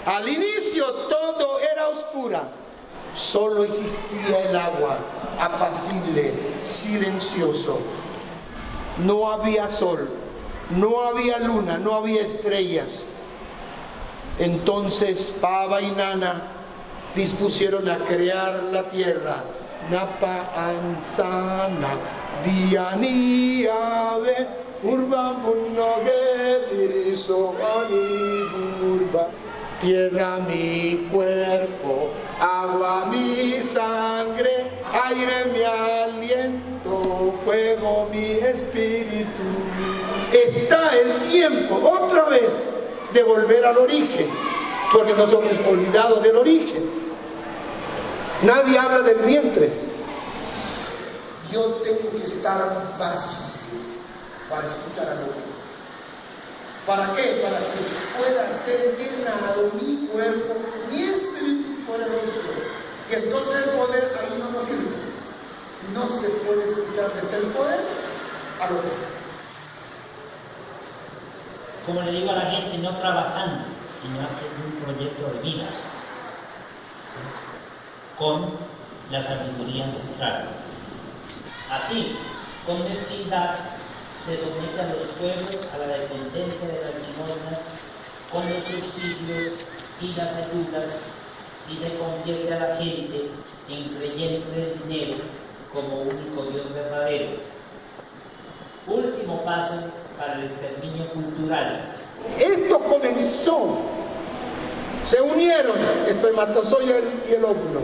Al inicio todo era oscura, solo existía el agua, apacible, silencioso. No había sol, no había luna, no había estrellas. Entonces Pava y Nana dispusieron a crear la tierra. Napa ansana diani ave urba munoge diriso ani urba. Tierra mi cuerpo, agua mi sangre, aire mi aliento, fuego mi espíritu. Está el tiempo otra vez de volver al origen, porque nos hemos olvidado del origen. Nadie habla del vientre. Yo tengo que estar vacío para escuchar al otro. ¿Para qué? Para que pueda ser llenado mi cuerpo, mi espíritu por el otro. Y entonces el poder ahí no nos sirve. No se puede escuchar desde el poder al otro. Como le digo a la gente, no trabajando, sino haciendo un proyecto de vida, ¿sí? Con la sabiduría ancestral. Así, con mezquindad, se somete a los pueblos a la dependencia de las limosnas, con los subsidios y las ayudas, y se convierte a la gente en creyente del dinero como único Dios verdadero. Último paso para el exterminio cultural. Esto comenzó, se unieron espermatozoide y el óvulo,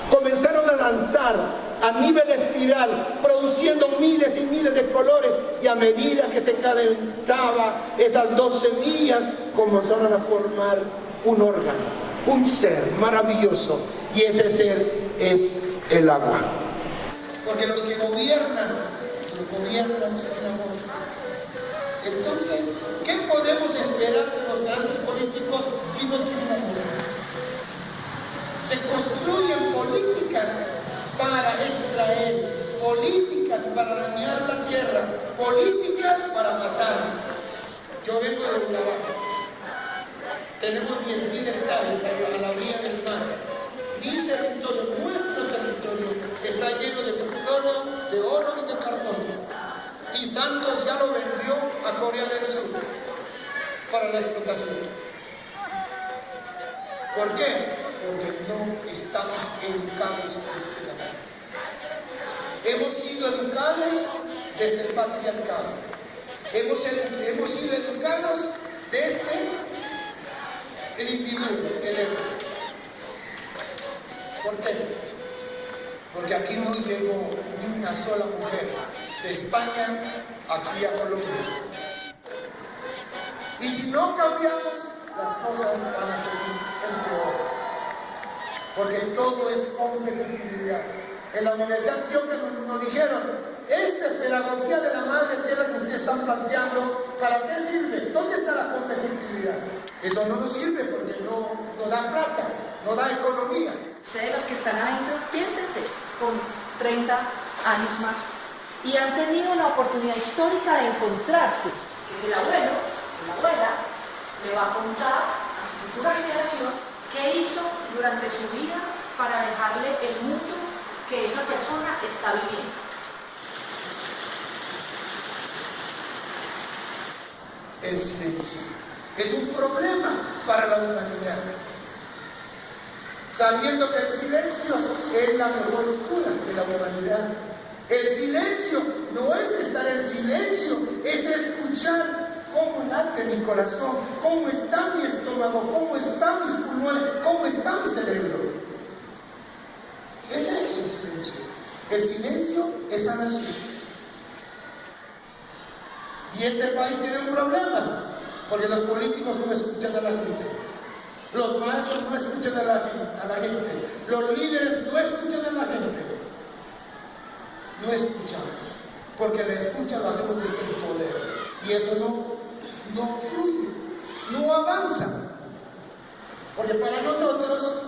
comenzaron a lanzar a nivel espiral, produciendo miles y miles de colores, y a medida que se calentaba esas dos semillas, comenzaron a formar un órgano, un ser maravilloso, y ese ser es el agua. Porque los que gobiernan sin amor. Entonces, ¿qué podemos esperar de los grandes políticos si no tienen amor? Se construyen políticas para extraer, políticas para dañar la tierra, políticas para matar. Yo vengo de Urabá. Tenemos 10.000 hectáreas a la orilla del mar. Mi territorio, nuestro territorio, está lleno de oro y de carbón. Y Santos ya lo vendió a Corea del Sur para la explotación. ¿Por qué? Porque no estamos educados de este lado. Hemos sido educados desde el patriarcado. Hemos sido educados desde el individuo, el ego. ¿Por qué? Porque aquí no llegó ni una sola mujer de España aquí a Colombia. Y si no cambiamos, las cosas van a seguir empeorando. Porque todo es competitividad. En la Universidad de Antioquia nos dijeron, esta pedagogía de la madre tierra que ustedes están planteando, ¿para qué sirve? ¿Dónde está la competitividad? Eso no nos sirve porque no da plata, no da economía. Ustedes los que están adentro, piénsense, con 30 años más, y han tenido la oportunidad histórica de encontrarse, que es el abuelo, la abuela, le va a contar a su futura generación qué hizo durante su vida para dejarle el mundo que esa persona está viviendo. El silencio es un problema para la humanidad, sabiendo que el silencio es la mejor cura de la humanidad. El silencio no es estar en silencio, es escuchar cómo late mi corazón, cómo está mi estómago, cómo están mis pulmones, cómo está mi cerebro. Ese es el silencio. El silencio es sanación. Y este país tiene un problema, porque los políticos no escuchan a la gente. Los maestros no escuchan a la gente. Los líderes no escuchan a la gente. No escuchamos, porque la escucha lo hacemos desde el poder. Y eso no fluye, no avanza. Porque para nosotros,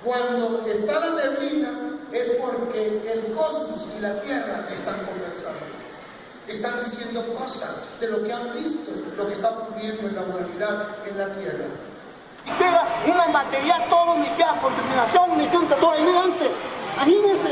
cuando está la neblina, es porque el cosmos y la tierra están conversando. Están diciendo cosas de lo que han visto, lo que está ocurriendo en la humanidad, en la tierra. Pega una material, todo me queda contaminación, me canta todo el antes. Imagínense.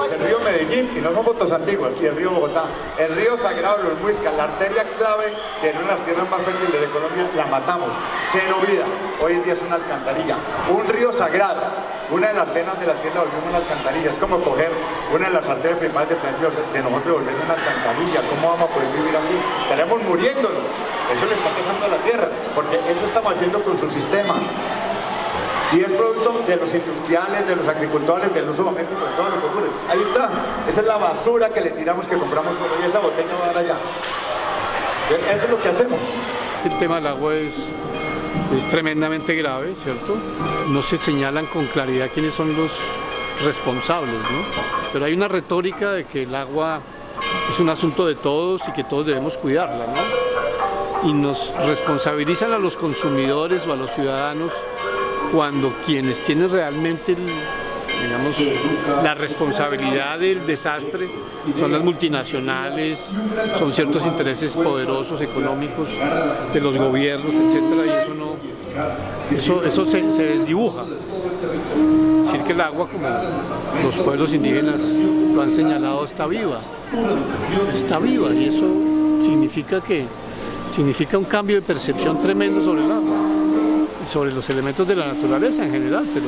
El río Medellín, y no son fotos antiguas, y el río Bogotá, el río Sagrado de los Muiscas, la arteria clave de una de las tierras más fértiles de Colombia, la matamos, cero vida, hoy en día es una alcantarilla, un río sagrado, una de las venas de la tierra volvimos una alcantarilla, es como coger una de las arterias principales del planeta de nosotros y volverla una alcantarilla. ¿Cómo vamos a poder vivir así? Estaremos muriéndonos, eso le está pasando a la tierra, porque eso estamos haciendo con su sistema. Y es producto de los industriales, de los agricultores, del uso doméstico, de todo lo que ocurre. Ahí está, esa es la basura que le tiramos, que compramos por hoy, esa botella va a dar allá. Eso es lo que hacemos. El tema del agua es tremendamente grave, ¿cierto? No se señalan con claridad quiénes son los responsables, ¿no? Pero hay una retórica de que el agua es un asunto de todos y que todos debemos cuidarla, ¿no? Y nos responsabilizan a los consumidores o a los ciudadanos cuando quienes tienen realmente la responsabilidad del desastre son las multinacionales, son ciertos intereses poderosos económicos de los gobiernos, etcétera, y eso se desdibuja. Es decir, que el agua, como los pueblos indígenas lo han señalado, está viva, y eso significa un cambio de percepción tremendo sobre el agua, sobre los elementos de la naturaleza en general, pero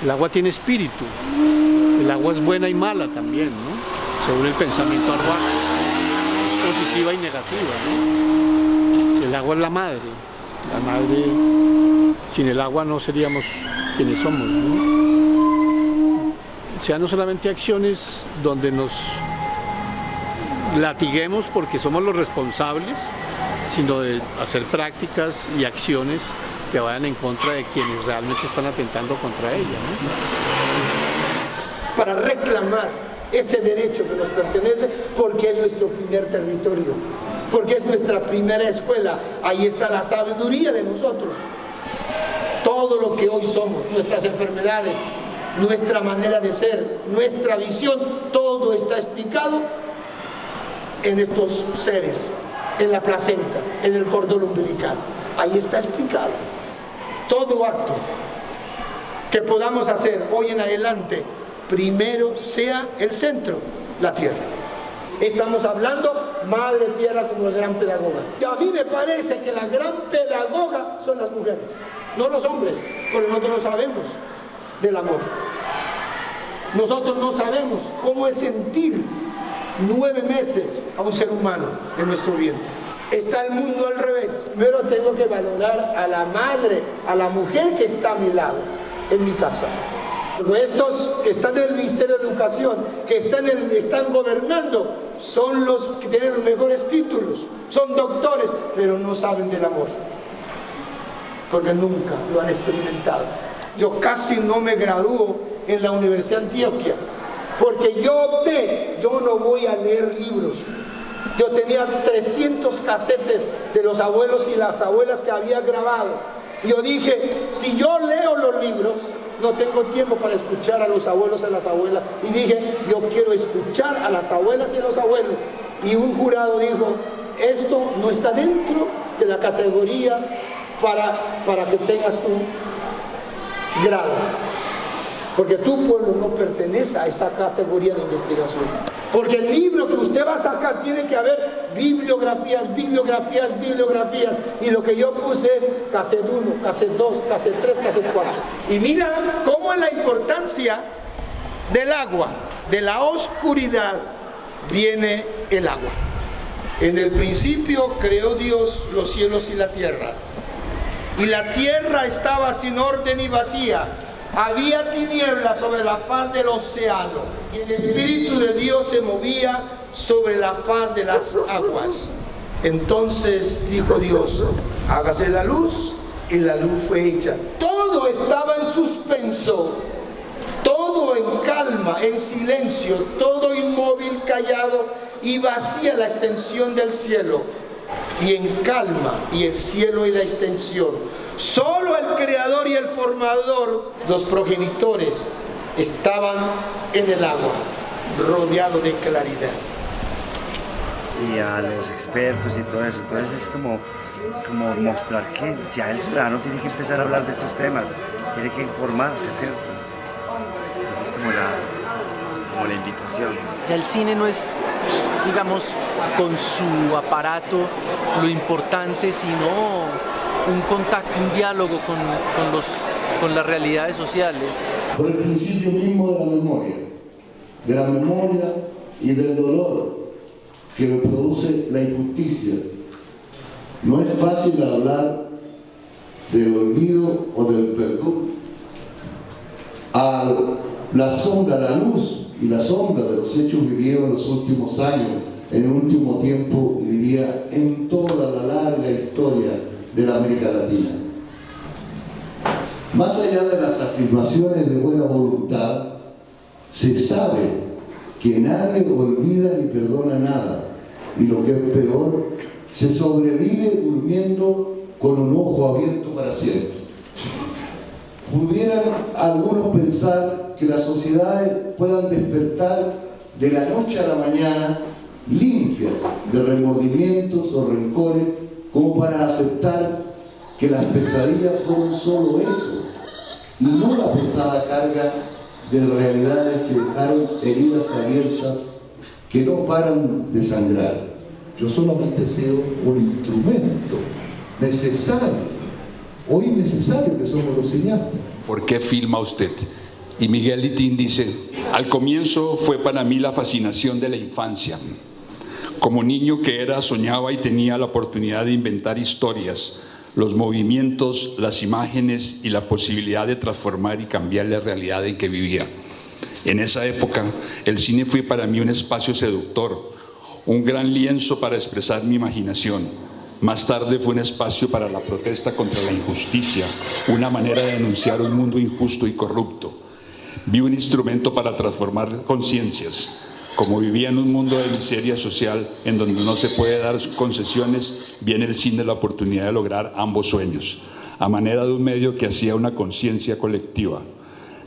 el agua tiene espíritu, el agua es buena y mala también, ¿no? Según el pensamiento arhuaca, es positiva y negativa, ¿no? El agua es la madre, sin el agua no seríamos quienes somos, ¿no? O sea, no solamente acciones donde nos latiguemos porque somos los responsables, sino de hacer prácticas y acciones que vayan en contra de quienes realmente están atentando contra ella, ¿no? Para reclamar ese derecho que nos pertenece, porque es nuestro primer territorio, porque es nuestra primera escuela. Ahí está la sabiduría de nosotros. Todo lo que hoy somos, nuestras enfermedades, nuestra manera de ser, nuestra visión, todo está explicado en estos seres, en la placenta, en el cordón umbilical. Ahí está explicado. Todo acto que podamos hacer hoy en adelante, primero sea el centro, la tierra. Estamos hablando Madre Tierra como el gran pedagoga. Y a mí me parece que la gran pedagoga son las mujeres, no los hombres, porque nosotros no sabemos del amor. Nosotros no sabemos cómo es sentir 9 meses a un ser humano en nuestro vientre. Está el mundo al revés. Primero tengo que valorar a la madre, a la mujer que está a mi lado, en mi casa. Pero estos que están en el Ministerio de Educación, que están gobernando, son los que tienen los mejores títulos, son doctores, pero no saben del amor, porque nunca lo han experimentado. Yo casi no me gradúo en la Universidad de Antioquia, porque yo opté, yo no voy a leer libros. Yo tenía 300 casetes de los abuelos y las abuelas que había grabado. Y yo dije, si yo leo los libros, no tengo tiempo para escuchar a los abuelos y a las abuelas. Y dije, yo quiero escuchar a las abuelas y a los abuelos. Y un jurado dijo, esto no está dentro de la categoría para que tengas tu grado. Porque tu pueblo no pertenece a esa categoría de investigación. Porque el libro que usted va a sacar tiene que haber bibliografías. Y lo que yo puse es cassette 1, cassette 2, cassette 3, cassette 4. Y mira cómo es la importancia del agua. De la oscuridad viene el agua. En el principio creó Dios los cielos y la tierra. Y la tierra estaba sin orden y vacía. Había tinieblas sobre la faz del océano y el Espíritu de Dios se movía sobre la faz de las aguas. Entonces dijo Dios, hágase la luz, y la luz fue hecha. Todo estaba en suspenso, todo en calma, en silencio, todo inmóvil, callado, y vacía la extensión del cielo, y en calma, y el cielo y la extensión. Solo el Creador y el Formador, los progenitores, estaban en el agua, rodeados de claridad. Y a los expertos y todo eso, entonces es como mostrar que ya el ciudadano tiene que empezar a hablar de estos temas, tiene que informarse, ¿cierto? Esa es como la invitación. Ya el cine no es, digamos, con su aparato lo importante, sino un contacto, un diálogo con las realidades sociales. Por el principio mismo de la memoria y del dolor que produce la injusticia. No es fácil hablar del olvido o del perdón. A la luz y la sombra de los hechos vividos en los últimos años, en el último tiempo, y diría en toda la larga historia de la América Latina. Más allá de las afirmaciones de buena voluntad, se sabe que nadie olvida ni perdona nada, y lo que es peor, se sobrevive durmiendo con un ojo abierto para siempre. Pudieran algunos pensar que las sociedades puedan despertar de la noche a la mañana limpias de remordimientos o rencores, como para aceptar que las pesadillas fueron solo eso, y no la pesada carga de realidades que dejaron heridas abiertas que no paran de sangrar. Yo solamente he sido un instrumento necesario, hoy necesario que somos los cineastas. ¿Por qué filma usted? Y Miguel Litín dice: al comienzo fue para mí la fascinación de la infancia. Como niño que era, soñaba y tenía la oportunidad de inventar historias, los movimientos, las imágenes y la posibilidad de transformar y cambiar la realidad en que vivía. En esa época, el cine fue para mí un espacio seductor, un gran lienzo para expresar mi imaginación. Más tarde fue un espacio para la protesta contra la injusticia, una manera de denunciar un mundo injusto y corrupto. Vi un instrumento para transformar conciencias. Como vivía en un mundo de miseria social en donde no se puede dar concesiones, vi en el cine la oportunidad de lograr ambos sueños, a manera de un medio que hacía una conciencia colectiva.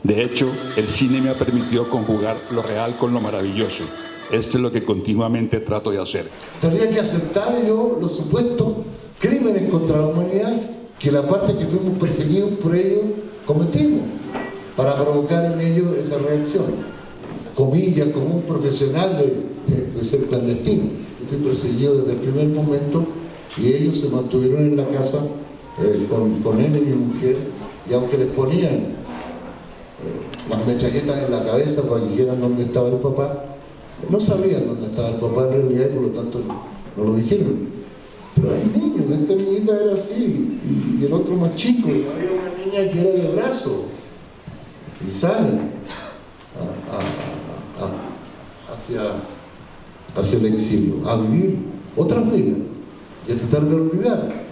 De hecho, el cine me ha permitido conjugar lo real con lo maravilloso. Esto es lo que continuamente trato de hacer. Tendría que aceptar yo los supuestos crímenes contra la humanidad que la parte que fuimos perseguidos por ellos cometimos, para provocar en ellos esa reacción. Comillas, como un profesional de ser clandestino. Yo fui perseguido desde el primer momento y ellos se mantuvieron en la casa con él y mi mujer, y aunque les ponían las metralletas en la cabeza para que dijeran dónde estaba el papá, no sabían dónde estaba el papá en realidad, y por lo tanto no lo dijeron. Pero hay niños, esta niñita era así, y el otro más chico, y había una niña que era de brazo, y salen hacia el exilio, a vivir otras vidas y a tratar de olvidar.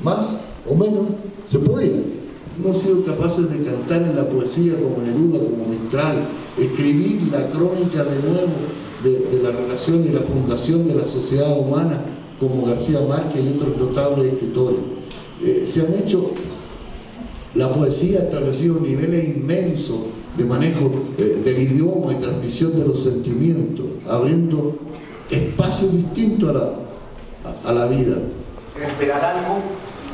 Más o menos se podía. Hemos sido capaces de cantar en la poesía como Neruda, como Mistral, escribir la crónica de nuevo de la relación y la fundación de la sociedad humana como García Márquez y otros notables escritores. Se han hecho, la poesía ha establecido niveles inmensos de manejo del idioma y transmisión de los sentimientos, abriendo espacios distintos a la vida. Esperar algo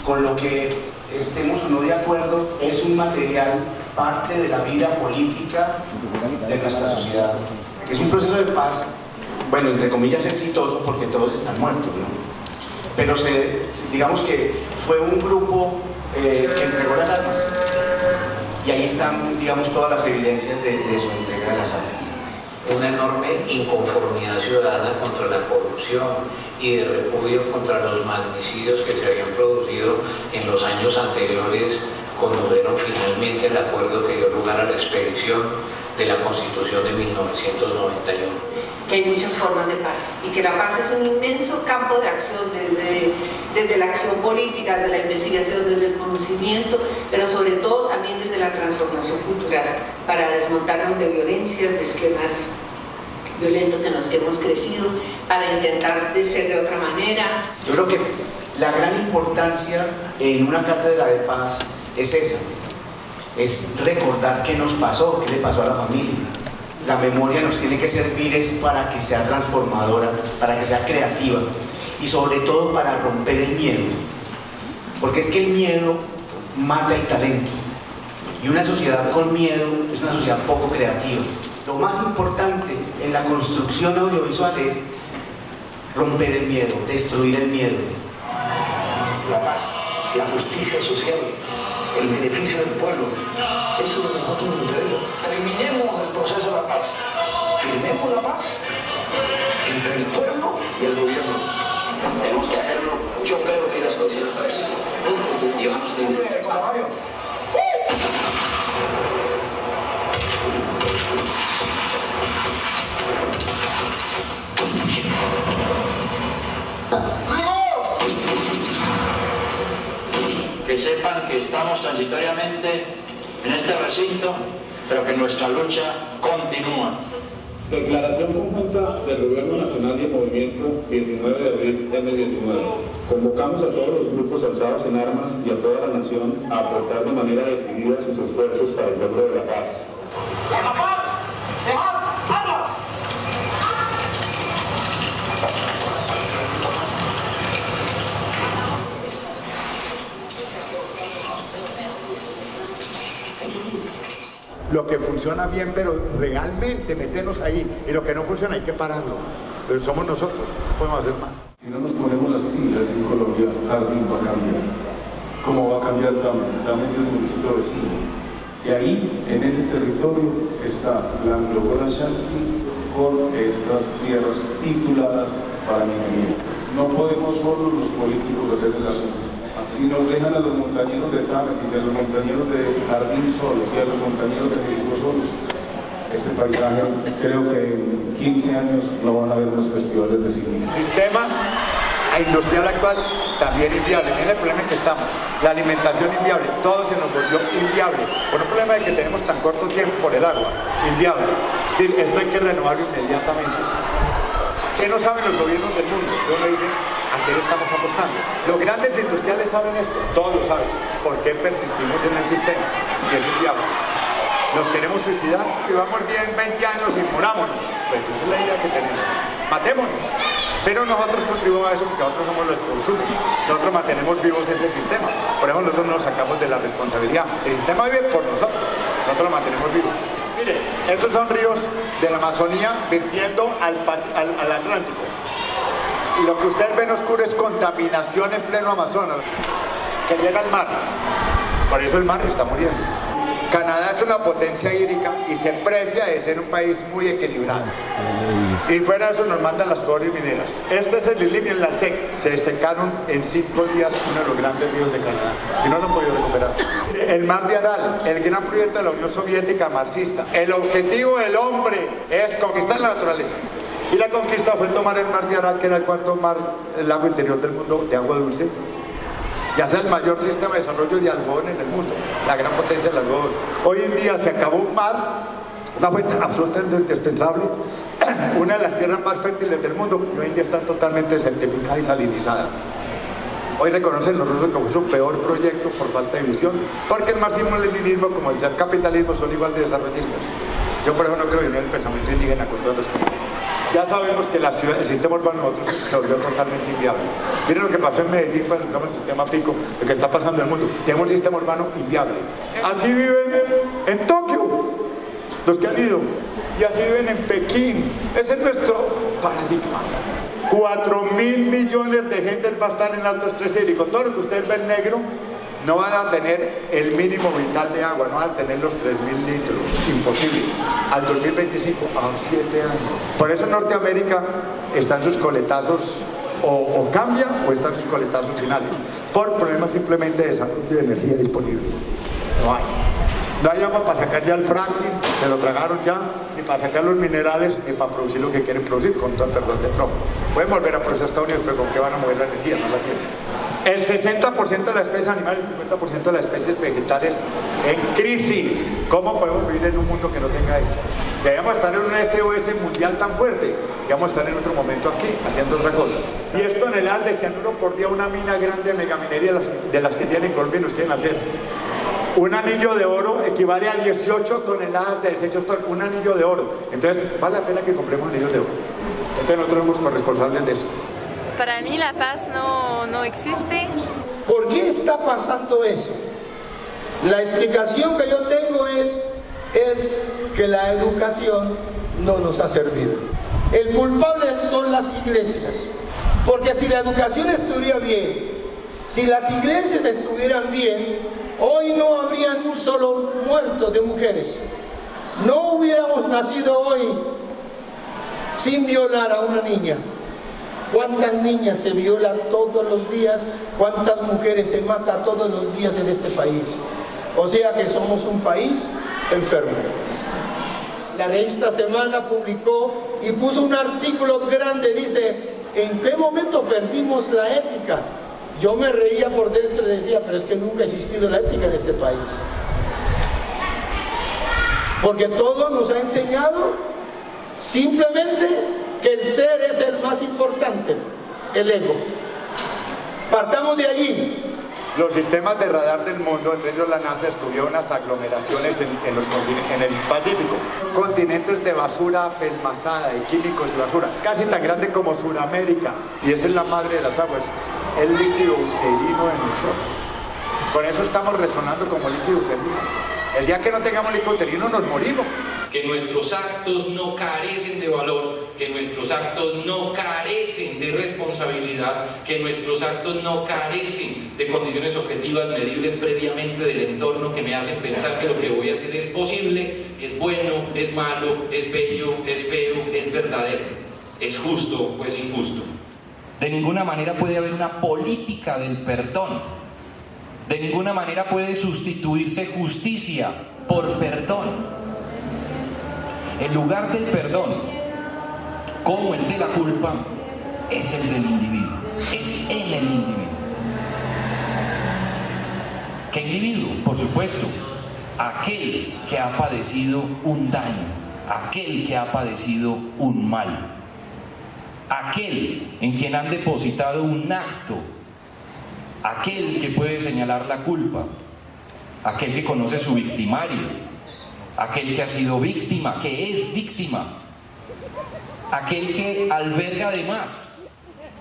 con lo que estemos o no de acuerdo es un material, parte de la vida política de nuestra sociedad. Es un proceso de paz, bueno, entre comillas exitoso, porque todos están muertos, ¿no? Pero digamos que fue un grupo que entregó las armas. Y ahí están, digamos, todas las evidencias de su entrega de las armas. Una enorme inconformidad ciudadana contra la corrupción y de repudio contra los magnicidios que se habían producido en los años anteriores, condujeron finalmente el acuerdo que dio lugar a la expedición de la Constitución de 1991. Que hay muchas formas de paz y que la paz es un inmenso campo de acción desde la acción política, desde la investigación, desde el conocimiento, pero sobre todo también desde la transformación cultural, para desmontarnos de violencias, de esquemas violentos en los que hemos crecido para intentar de ser de otra manera. Yo creo que la gran importancia en una cátedra de paz es esa, es recordar qué nos pasó, qué le pasó a la familia. La memoria nos tiene que servir es para que sea transformadora, para que sea creativa y sobre todo para romper el miedo, porque es que el miedo mata el talento y una sociedad con miedo es una sociedad poco creativa. Lo más importante en la construcción audiovisual es romper el miedo, destruir el miedo. La paz, la justicia social, el beneficio del pueblo, eso es lo que nosotros nos interesa. Terminemos el proceso de la paz, firmemos la paz entre el pueblo y el gobierno. Tenemos que hacerlo. Yo creo que las condiciones para eso. Llevamos tiempo. Que sepan que estamos transitoriamente en este recinto, pero que nuestra lucha continúa. Declaración conjunta del Gobierno Nacional y el Movimiento 19 de abril M19. Convocamos a todos los grupos alzados en armas y a toda la nación a aportar de manera decidida sus esfuerzos para el logro de la paz. ¡La paz! ¡Dejad armas! Lo que funciona bien, pero realmente meternos ahí, y lo que no funciona hay que pararlo. Pero somos nosotros, no podemos hacer más. Si no nos ponemos las pilas en Colombia, Jardín va a cambiar. ¿Cómo va a cambiar Támesis? Támesis es el municipio vecino. Y ahí, en ese territorio, está la Anglo Ashanti con estas tierras tituladas para minería. No podemos solo los políticos hacer las cosas. Si nos dejan a los montañeros de Támesis, a los montañeros de Jardín solos y a los montañeros de Jericó solos, este paisaje creo que en 15 años no van a haber unos festivales de cine. El sistema industrial actual también inviable. Miren el problema en que estamos. La alimentación inviable, todo se nos volvió inviable. Por un problema de que tenemos tan corto tiempo por el agua, inviable. Esto hay que renovarlo inmediatamente. ¿Qué no saben los gobiernos del mundo? Todos le dicen, ¿a qué le estamos apostando? Los grandes industriales saben esto, todos lo saben. ¿Por qué persistimos en el sistema? Si es inviable. Nos queremos suicidar, vivamos bien 20 años y morámonos. Pues esa es la idea que tenemos. Matémonos. Pero nosotros contribuimos a eso porque nosotros somos los que consumen. Nosotros mantenemos vivos ese sistema. Por eso nosotros nos sacamos de la responsabilidad. El sistema vive por nosotros. Nosotros lo mantenemos vivo. Mire, esos son ríos de la Amazonía virtiendo al Atlántico. Y lo que ustedes ven oscuro es contaminación en pleno Amazonas, que llega al mar. Por eso el mar está muriendo. Canadá es una potencia hídrica y se precia de ser un país muy equilibrado. Y fuera de eso nos mandan las pobres mineras. Este es el Lilim y el Lalchek. Se secaron en 5 días uno de los grandes ríos de Canadá y no lo han podido recuperar. El Mar de Aral, el gran proyecto de la Unión Soviética marxista. El objetivo del hombre es conquistar la naturaleza. Y la conquista fue tomar el Mar de Aral, que era el cuarto mar, el lago interior del mundo de agua dulce, y hacer el mayor sistema de desarrollo de algodón en el mundo, la gran potencia del algodón. Hoy en día se acabó un mar, una fuente absolutamente indispensable, una de las tierras más fértiles del mundo, y hoy en día está totalmente desertificada y salinizada. Hoy reconocen los rusos como su peor proyecto por falta de visión, porque el marxismo-leninismo como el capitalismo son igual de desarrollistas. Yo por eso no creo en el pensamiento indígena, con todo respeto. Ya sabemos que la ciudad, el sistema urbano de nosotros se volvió totalmente inviable. Miren lo que pasó en Medellín cuando entramos en el sistema pico, lo que está pasando en el mundo. Tenemos un sistema urbano inviable. Así viven en Tokio, los que han ido, y así viven en Pekín. Ese es nuestro paradigma. 4.000 millones de gente va a estar en alto estrés hídrico. Todo lo que ustedes ven negro, no van a tener el mínimo vital de agua, no van a tener los 3.000 litros, imposible. Al 2025, a 7 años. Por eso en Norteamérica están sus coletazos, o cambia o están sus coletazos finales, por problemas simplemente de desarrollo de energía disponible. No hay. No hay agua para sacar ya el fracking, se lo tragaron ya, ni para sacar los minerales, ni para producir lo que quieren producir, con todo el perdón de Trump. Pueden volver a procesar Estados Unidos, pero ¿con qué van a mover la energía? No la tienen. El 60% de las especies animales y el 50% de las especies vegetales en crisis. ¿Cómo podemos vivir en un mundo que no tenga eso? Debemos estar en un SOS mundial tan fuerte que vamos a estar en otro momento aquí, haciendo otra cosa. 10 toneladas de cianuro por día, una mina grande de megaminería de las que tienen Colombia y nos quieren hacer. Un anillo de oro equivale a 18 toneladas de desechos, un anillo de oro. Entonces, vale la pena que compremos anillos de oro. Entonces nosotros somos corresponsables de eso. Para mí la paz no existe. ¿Por qué está pasando eso? La explicación que yo tengo es que la educación no nos ha servido. El culpable son las iglesias, porque si la educación estuviera bien, si las iglesias estuvieran bien, hoy no habría ni un solo muerto de mujeres. No hubiéramos nacido hoy sin violar a una niña. ¿Cuántas niñas se violan todos los días? ¿Cuántas mujeres se matan todos los días en este país? O sea que somos un país enfermo. La revista Semana publicó y puso un artículo grande, dice, ¿en qué momento perdimos la ética? Yo me reía por dentro y decía, pero es que nunca ha existido la ética en este país. Porque todo nos ha enseñado simplemente que el ser es el más importante, el ego. Partamos de allí. Los sistemas de radar del mundo, entre ellos la NASA, descubrió unas aglomeraciones en el Pacífico. Continentes de basura apelmazada, de químicos y basura, casi tan grande como Sudamérica. Y esa es la madre de las aguas, el líquido uterino de nosotros. Con eso estamos resonando como líquido uterino. El día que no tengamos líquido uterino nos morimos. Que nuestros actos no carecen de valor, que nuestros actos no carecen de responsabilidad, que nuestros actos no carecen de condiciones objetivas medibles previamente del entorno que me hacen pensar que lo que voy a hacer es posible, es bueno, es malo, es bello, es feo, es verdadero, es justo o es injusto. De ninguna manera puede haber una política del perdón. De ninguna manera puede sustituirse justicia por perdón. El lugar del perdón, como el de la culpa, es el del individuo, es en el individuo. ¿Qué individuo? Por supuesto, aquel que ha padecido un daño, aquel que ha padecido un mal, aquel en quien han depositado un acto, aquel que puede señalar la culpa, aquel que conoce a su victimario, aquel que ha sido víctima, que es víctima, aquel que alberga además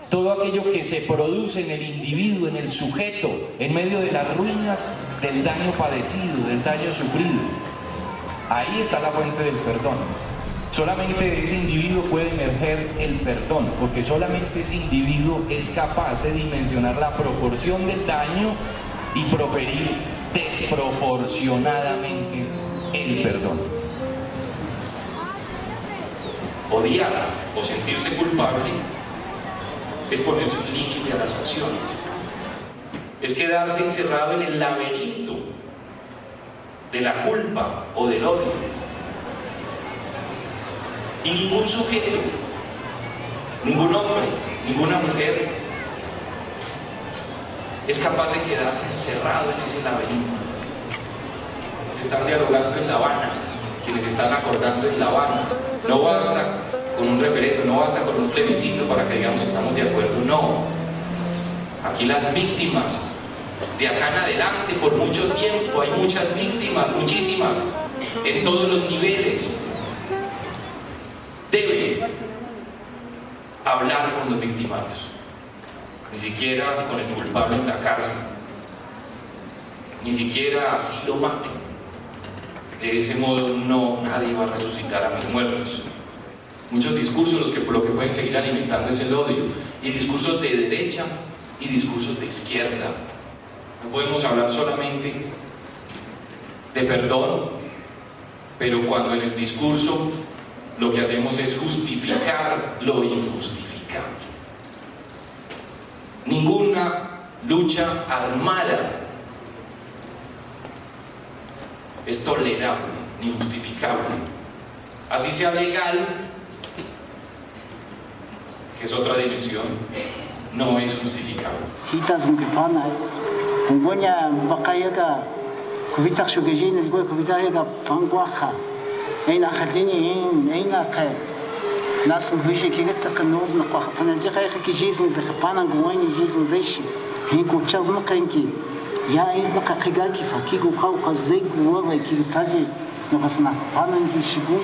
todo aquello que se produce en el individuo, en el sujeto, en medio de las ruinas del daño padecido, del daño sufrido. Ahí está la fuente del perdón. Solamente de ese individuo puede emerger el perdón, porque solamente ese individuo es capaz de dimensionar la proporción del daño y proferir desproporcionadamente el perdón. Odiar o sentirse culpable es ponerse un límite a las acciones, es quedarse encerrado en el laberinto de la culpa o del odio. Y ningún sujeto, ningún hombre, ninguna mujer es capaz de quedarse encerrado en ese laberinto. Quienes están dialogando en La Habana, quienes están acordando en La Habana, no basta con un referendo, no basta con un plebiscito para que digamos estamos de acuerdo, no. Aquí las víctimas, de acá en adelante, por mucho tiempo, hay muchas víctimas, muchísimas, en todos los niveles. Deben hablar con los victimarios, ni siquiera con el culpable en la cárcel, ni siquiera así lo maten. De ese modo no, nadie va a resucitar a mis muertos. Muchos discursos lo que pueden seguir alimentando es el odio, y discursos de derecha y discursos de izquierda. No podemos hablar solamente de perdón, pero cuando en el discurso lo que hacemos es justificar lo injustificable. Ninguna lucha armada es tolerable ni justificable. Así sea legal, que es otra dimensión, no es justificable. Eina khadini eina khay nas huji ki gata kanoz na kwa pana ji khay ki jizn ze khapana gwani jizn zeshi hin ku chazna kanki ya iz na kakiga ki saki ku khaw khazeg wa ki taji no hasna pana ki shigu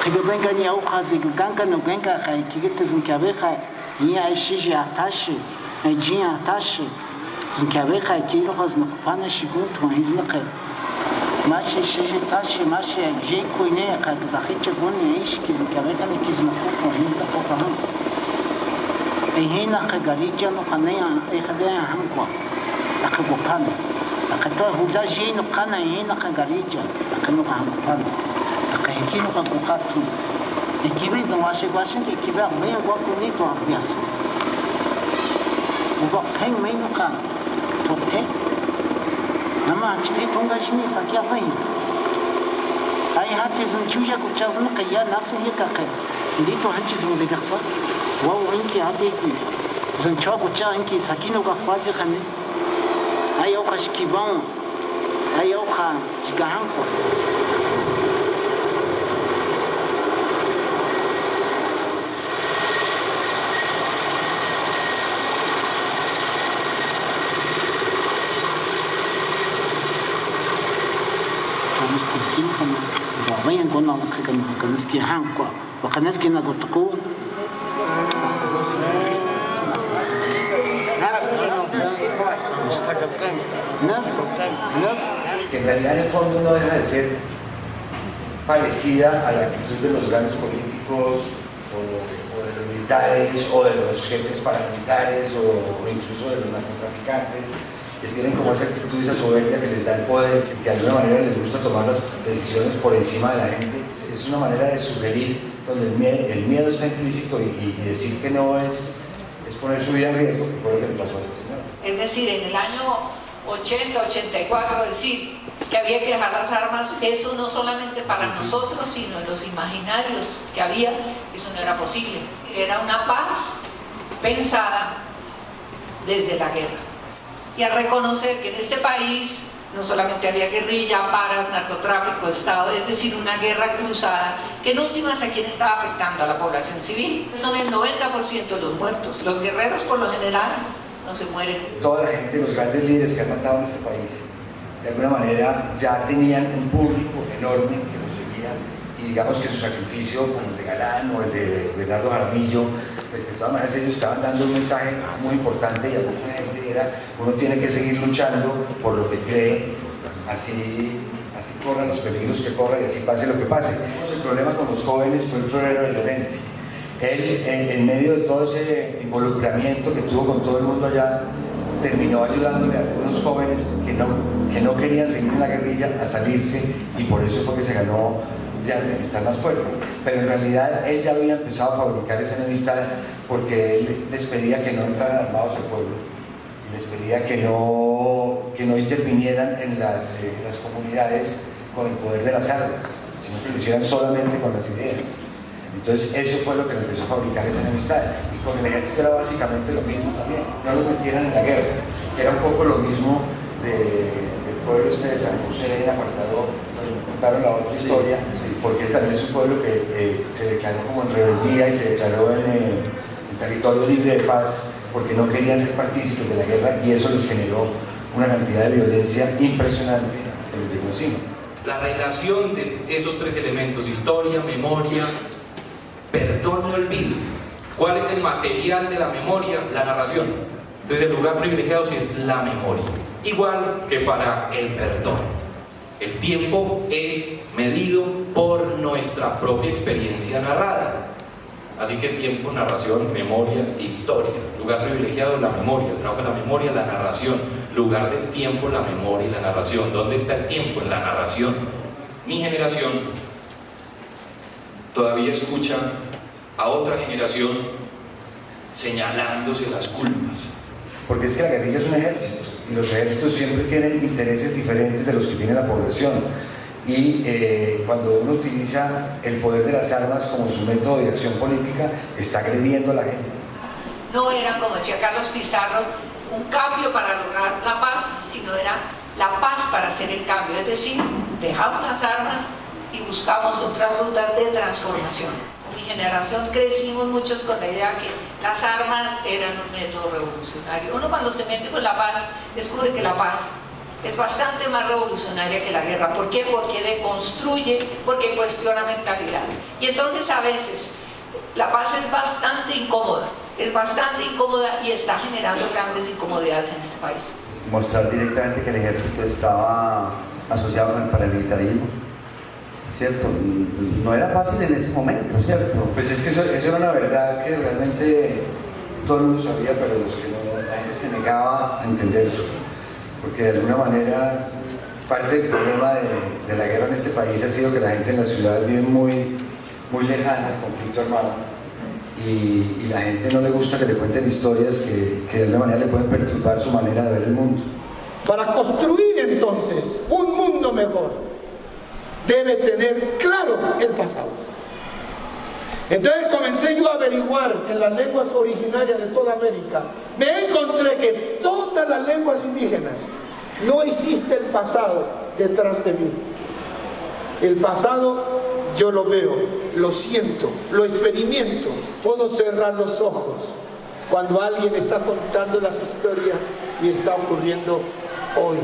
khiga benga ni au khazeg ganka no ganka khay ki gata zin kabe khay ya shiji atashi ajin atashi zin kabe khay ki no hasna pana shigu to hin na khay ماشي شيء تاشي ماشي جي كوينه قد زخيت بني ايش كذا كمان كان كذا نقول هنا تقولهم اي هنا قدريجا نقنيا اي خدها هنقوا اكبو كان اكتو هودا جي نقنا هنا قدريجا اكنو هنقوا اكيكينو قبوقاتو اكيبي زماشي باشن اكيبا مي غوكوني تو ابياس وبقسين مينو كان توتي ama achite tonga jini sakia vai ai hati zan chuja ku chazna kaya nas ye ka kai ndito hanchi zan de gaksa wa winki hati ku zan chwa ku cha inki sakino ka kwazi khane ai au khashki ban ai au kha jigahan ko زارين قلنا كنسكي حانكوا وكنسكي نقطقو que en realidad en el fondo no deja de ser parecida a la actitud de los grandes políticos o de los militares o de los jefes paramilitares o incluso de los narcotraficantes, que tienen como esa actitud y esa soberbia que les da el poder, que de alguna manera les gusta tomar las decisiones por encima de la gente. Es una manera de sugerir donde el miedo está implícito y decir que no es poner su vida en riesgo, que fue lo que le pasó a este señor. Es decir, en el año 80, 84, decir que había que dejar las armas, eso no solamente para nosotros, sino en los imaginarios que había, eso no era posible. Era una paz pensada desde la guerra. Y a reconocer que en este país no solamente había guerrilla, paras, narcotráfico, Estado, es decir, una guerra cruzada, que en últimas a quién estaba afectando, a la población civil. Son el 90% de los muertos. Los guerreros por lo general no se mueren. Toda la gente, los grandes líderes que han matado en este país, de alguna manera ya tenían un público enorme que los seguía, y digamos que su sacrificio, como el de Galán o el de Bernardo Jaramillo, pues de todas maneras ellos estaban dando un mensaje muy importante y a mucha gente era: uno tiene que seguir luchando por lo que cree, así corran los peligros que corran y así pase lo que pase. El problema con los jóvenes fue el florero de Llorente. Él, en medio de todo ese involucramiento que tuvo con todo el mundo allá, terminó ayudándole a algunos jóvenes que no querían seguir en la guerrilla a salirse, y por eso fue que se ganó ya el enemistad más fuerte. Pero en realidad él ya había empezado a fabricar esa enemistad porque él les pedía que no entraran armados al pueblo y les pedía que no intervinieran en las comunidades con el poder de las armas, sino que lo hicieran solamente con las ideas. Entonces eso fue lo que le empezó a fabricar esa enemistad. Y con el ejército era básicamente lo mismo también, no los metieran en la guerra, que era un poco lo mismo del pueblo de San José, en Apartador, donde me contaron la otra historia, porque también es un pueblo que se declaró como en rebeldía y se declaró en territorio libre de paz, porque no querían ser partícipes de la guerra, y eso les generó una cantidad de violencia impresionante que les llegó encima. La relación de esos tres elementos: historia, memoria, perdón y olvido. ¿Cuál es el material de la memoria? La narración. Entonces el lugar privilegiado sí es la memoria. Igual que para el perdón. El tiempo es medido por nuestra propia experiencia narrada. Así que tiempo, narración, memoria e historia. Lugar privilegiado, la memoria. El trabajo de la memoria, la narración. Lugar del tiempo, la memoria y la narración. ¿Dónde está el tiempo? En la narración. Mi generación todavía escucha a otra generación señalándose las culpas. Porque es que la guerrilla es un ejército, y los ejércitos siempre tienen intereses diferentes de los que tiene la población. Y cuando uno utiliza el poder de las armas como su método de acción política, está agrediendo a la gente. No era, como decía Carlos Pizarro, un cambio para lograr la paz, sino era la paz para hacer el cambio. Es decir, dejamos las armas, y buscamos otras rutas de transformación. Mi generación crecimos muchos con la idea que las armas eran un método revolucionario. Uno cuando se mete con la paz descubre que la paz es bastante más revolucionaria que la guerra. ¿Por qué? Porque deconstruye, porque cuestiona mentalidad. Y entonces a veces la paz es bastante incómoda y está generando grandes incomodidades en este país. Mostrar directamente que el ejército estaba asociado con el paramilitarismo, ¿cierto? No era fácil en ese momento, ¿cierto? Pues es que eso era una verdad que realmente todo el mundo sabía, pero los que no, la gente se negaba a entenderlo. Porque de alguna manera parte del problema de la guerra en este país ha sido que la gente en las ciudades vive muy lejana al conflicto armado y la gente no le gusta que le cuenten historias que de alguna manera le pueden perturbar su manera de ver el mundo. Para construir entonces un mundo mejor, debe tener claro el pasado. Entonces comencé yo a averiguar en las lenguas originarias de toda América. Me encontré que todas las lenguas indígenas no existe el pasado detrás de mí. El pasado yo lo veo, lo siento, lo experimento. Puedo cerrar los ojos cuando alguien está contando las historias y está ocurriendo hoy.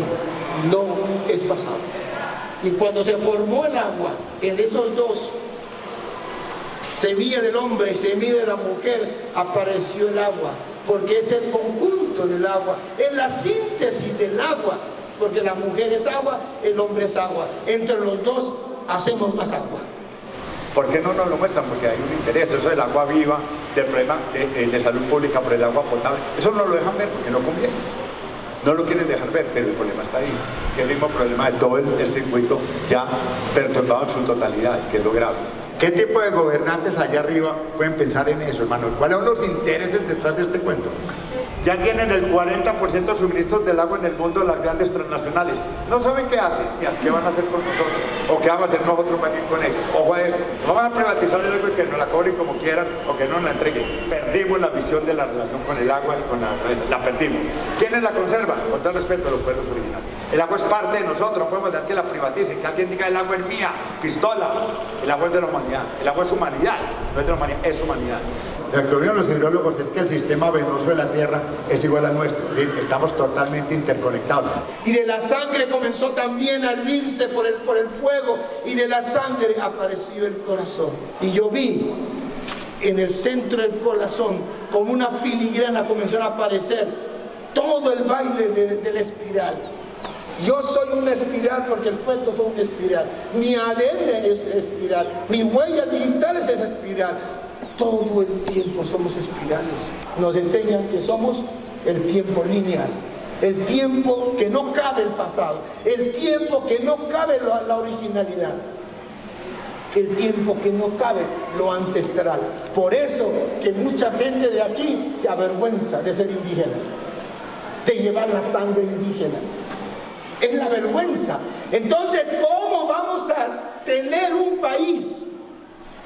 No es pasado. Y cuando se formó el agua en esos dos, semilla del hombre y semilla de la mujer, apareció el agua, porque es el conjunto del agua, es la síntesis del agua, porque la mujer es agua, el hombre es agua. Entre los dos hacemos más agua. ¿Por qué no nos lo muestran? Porque hay un interés, eso del agua viva, del problema de salud pública por el agua potable, eso no lo dejan ver porque no conviene. No lo quieren dejar ver, pero el problema está ahí, que es el mismo problema de todo el circuito ya perturbado en su totalidad, que es lo grave. ¿Qué tipo de gobernantes allá arriba pueden pensar en eso, hermano? ¿Cuáles son los intereses detrás de este cuento? Ya tienen el 40% de suministros del agua en el mundo, las grandes transnacionales. No saben qué hacen, ni qué van a hacer con nosotros, o qué vamos a hacer nosotros para ir con ellos. Ojo a eso, no van a privatizar el agua y que nos la cobren como quieran, o que no nos la entreguen. Perdimos la visión de la relación con el agua y con la naturaleza, la perdimos. ¿Quiénes la conservan? Con todo respeto a los pueblos originarios. El agua es parte de nosotros, no podemos dejar que la privaticen, que alguien diga el agua es mía, pistola. El agua es de la humanidad, el agua es humanidad, no es de la humanidad, es humanidad. Lo que opinan los hidrólogos es que el sistema venoso de la Tierra es igual al nuestro, estamos totalmente interconectados. Y de la sangre comenzó también a hervirse por el fuego, y de la sangre apareció el corazón. Y yo vi en el centro del corazón, como una filigrana, comenzó a aparecer todo el baile de la espiral. Yo soy una espiral porque el feto fue una espiral. Mi ADN es espiral. Mis huellas digitales es espiral. Todo el tiempo somos espirales. Nos enseñan que somos el tiempo lineal. El tiempo que no cabe el pasado. El tiempo que no cabe la originalidad. El tiempo que no cabe lo ancestral. Por eso que mucha gente de aquí se avergüenza de ser indígena, de llevar la sangre indígena. Es la vergüenza. Entonces, ¿cómo vamos a tener un país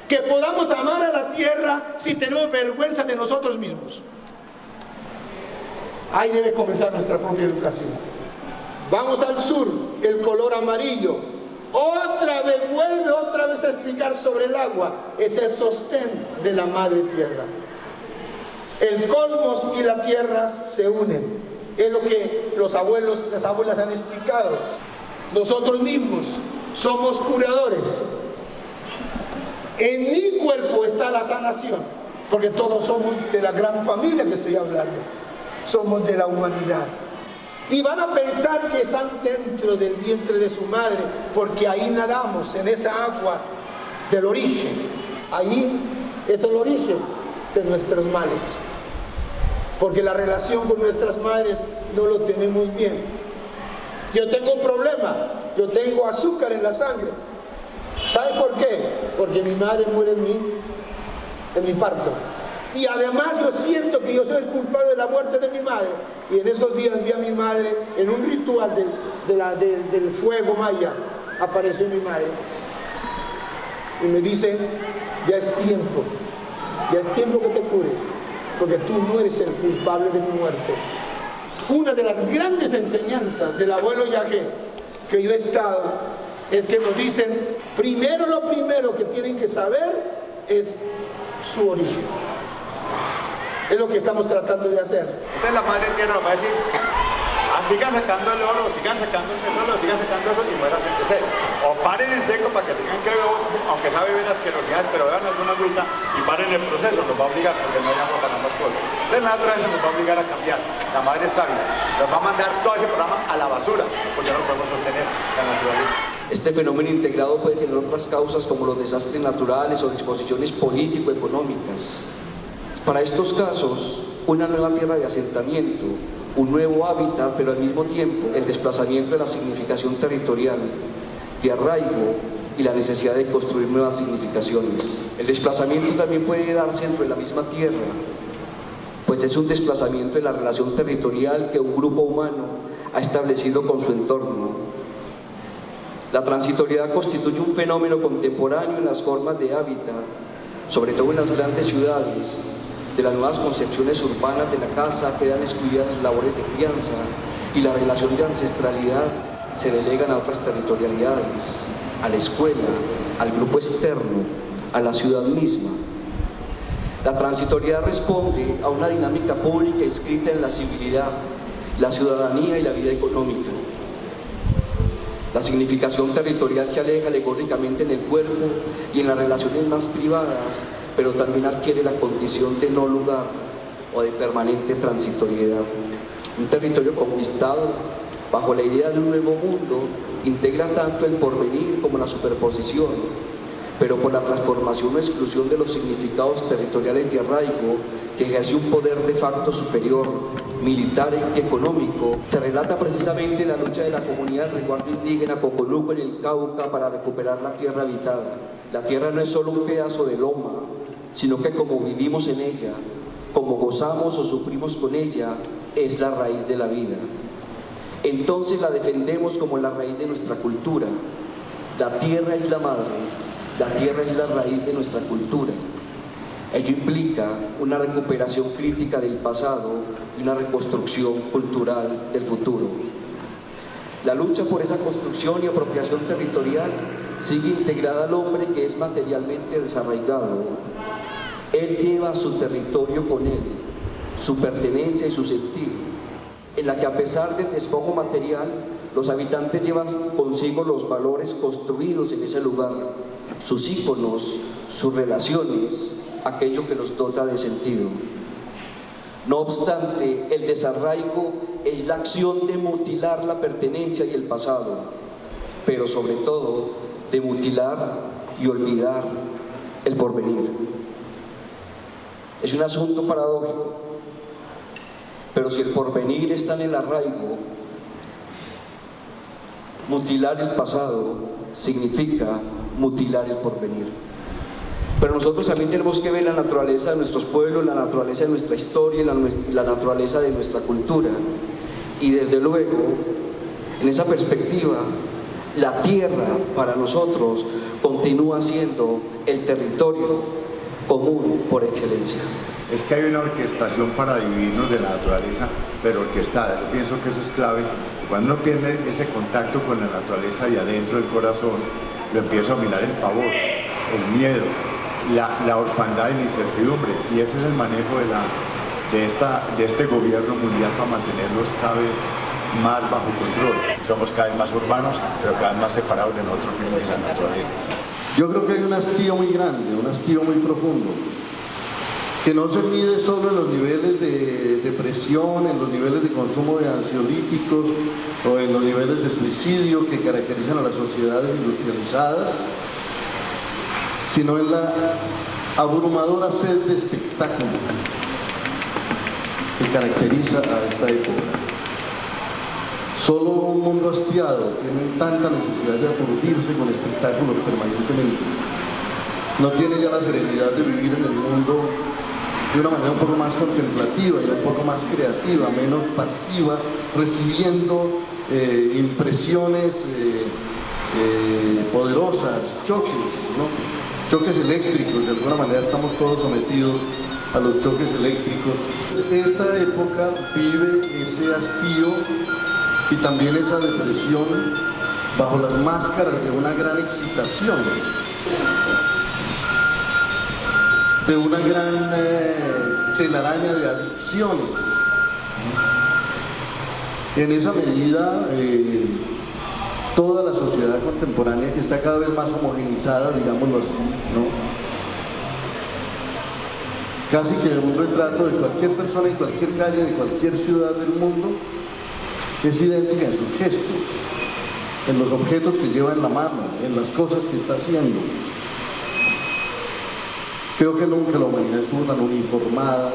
que podamos amar a la tierra si tenemos vergüenza de nosotros mismos? Ahí debe comenzar nuestra propia educación. Vamos al sur, el color amarillo. Vuelve otra vez a explicar sobre el agua. Es el sostén de la madre tierra. El cosmos y la tierra se unen. Es lo que los abuelos, las abuelas han explicado. Nosotros mismos somos curadores. En mi cuerpo está la sanación, porque todos somos de la gran familia que estoy hablando. Somos de la humanidad. Y van a pensar que están dentro del vientre de su madre, porque ahí nadamos, en esa agua del origen. Ahí es el origen de nuestros males. Porque la relación con nuestras madres no lo tenemos bien. Yo tengo un problema, yo tengo azúcar en la sangre. ¿Sabe por qué? Porque mi madre muere en mi parto. Y además yo siento que yo soy el culpable de la muerte de mi madre. Y en esos días vi a mi madre en un ritual del fuego maya. Apareció mi madre. Y me dice, ya es tiempo que te cures, porque tú no eres el culpable de mi muerte. Una de las grandes enseñanzas del abuelo Yagé que yo he estado es que nos dicen lo primero que tienen que saber es su origen. Es lo que estamos tratando de hacer. Entonces la madre tierra nos va a decir, sigan sacando el oro, sigan sacando el petróleo, sigan sacando eso y mueran en seco. O paren en seco para que tengan que beber, aunque sabe bien asquerosidades, pero beban alguna agüita y paren el proceso, nos va a obligar porque no hayamos ganado más cosas. Entonces la naturaleza nos va a obligar a cambiar. La madre es sabia, nos va a mandar todo ese programa a la basura, porque no lo podemos sostener la naturaleza. Este fenómeno integrado puede tener otras causas como los desastres naturales o disposiciones político-económicas. Para estos casos, una nueva tierra de asentamiento, un nuevo hábitat, pero al mismo tiempo el desplazamiento de la significación territorial, de arraigo y la necesidad de construir nuevas significaciones. El desplazamiento también puede darse dentro de la misma tierra, pues es un desplazamiento de la relación territorial que un grupo humano ha establecido con su entorno. La transitoriedad constituye un fenómeno contemporáneo en las formas de hábitat, sobre todo en las grandes ciudades. De las nuevas concepciones urbanas de la casa quedan excluidas labores de crianza y la relación de ancestralidad se delegan a otras territorialidades, a la escuela, al grupo externo, a la ciudad misma. La transitoriedad responde a una dinámica pública inscrita en la civilidad, la ciudadanía y la vida económica. La significación territorial se aleja alegóricamente en el cuerpo y en las relaciones más privadas, pero también adquiere la condición de no lugar o de permanente transitoriedad. Un territorio conquistado bajo la idea de un nuevo mundo integra tanto el porvenir como la superposición, pero por la transformación o exclusión de los significados territoriales de arraigo que ejerce un poder de facto superior, militar y económico. Se relata precisamente la lucha de la comunidad del resguardo indígena Cocoluco en el Cauca para recuperar la tierra habitada. La tierra no es solo un pedazo de loma, sino que como vivimos en ella, como gozamos o sufrimos con ella, es la raíz de la vida. Entonces la defendemos como la raíz de nuestra cultura. La tierra es la madre, la tierra es la raíz de nuestra cultura. Ello implica una recuperación crítica del pasado y una reconstrucción cultural del futuro. La lucha por esa construcción y apropiación territorial sigue integrada al hombre que es materialmente desarraigado. Él lleva su territorio con él, su pertenencia y su sentir, en la que a pesar del despojo material, los habitantes llevan consigo los valores construidos en ese lugar, sus íconos, sus relaciones, aquello que los dota de sentido. No obstante, el desarraigo es la acción de mutilar la pertenencia y el pasado, pero sobre todo de mutilar y olvidar el porvenir. Es un asunto paradójico, pero si el porvenir está en el arraigo, mutilar el pasado significa mutilar el porvenir. Pero nosotros también tenemos que ver la naturaleza de nuestros pueblos, la naturaleza de nuestra historia y la naturaleza de nuestra cultura. Y desde luego, en esa perspectiva, la tierra para nosotros continúa siendo el territorio común por excelencia. Es que hay una orquestación para dividirnos de la naturaleza, pero orquestada. Yo pienso que eso es clave. Cuando uno pierde ese contacto con la naturaleza y adentro del corazón, lo empieza a dominar el pavor, el miedo, la orfandad y la incertidumbre. Y ese es el manejo de este gobierno mundial para mantenerlos cada vez más bajo control. Somos cada vez más urbanos, pero cada vez más separados de nosotros mismos y la naturaleza. Yo creo que hay un hastío muy grande, un hastío muy profundo, que no se mide solo en los niveles de depresión, en los niveles de consumo de ansiolíticos o en los niveles de suicidio que caracterizan a las sociedades industrializadas, sino en la abrumadora sed de espectáculos que caracteriza a esta época. Solo un mundo hastiado tiene tanta necesidad de aturdirse con espectáculos permanentemente. No tiene ya la serenidad de vivir en el mundo de una manera un poco más contemplativa y un poco más creativa, menos pasiva, recibiendo impresiones poderosas, choques, ¿no? Choques eléctricos. De alguna manera estamos todos sometidos a los choques eléctricos. Esta época vive ese hastío y también esa depresión bajo las máscaras de una gran excitación, de una gran telaraña de adicciones. En esa medida, toda la sociedad contemporánea, que está cada vez más homogenizada, digámoslo así, ¿no? Casi que un retrato de cualquier persona en cualquier calle, de cualquier ciudad del mundo, es idéntica en sus gestos, en los objetos que lleva en la mano, en las cosas que está haciendo. Creo que nunca la humanidad estuvo tan uniformada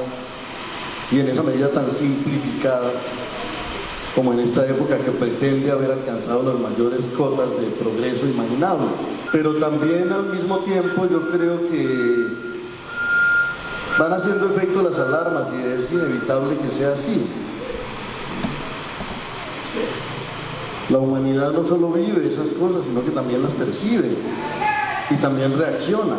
y en esa medida tan simplificada como en esta época que pretende haber alcanzado las mayores cotas de progreso imaginables. Pero también al mismo tiempo yo creo que van haciendo efecto las alarmas y es inevitable que sea así. La humanidad no solo vive esas cosas, sino que también las percibe y también reacciona.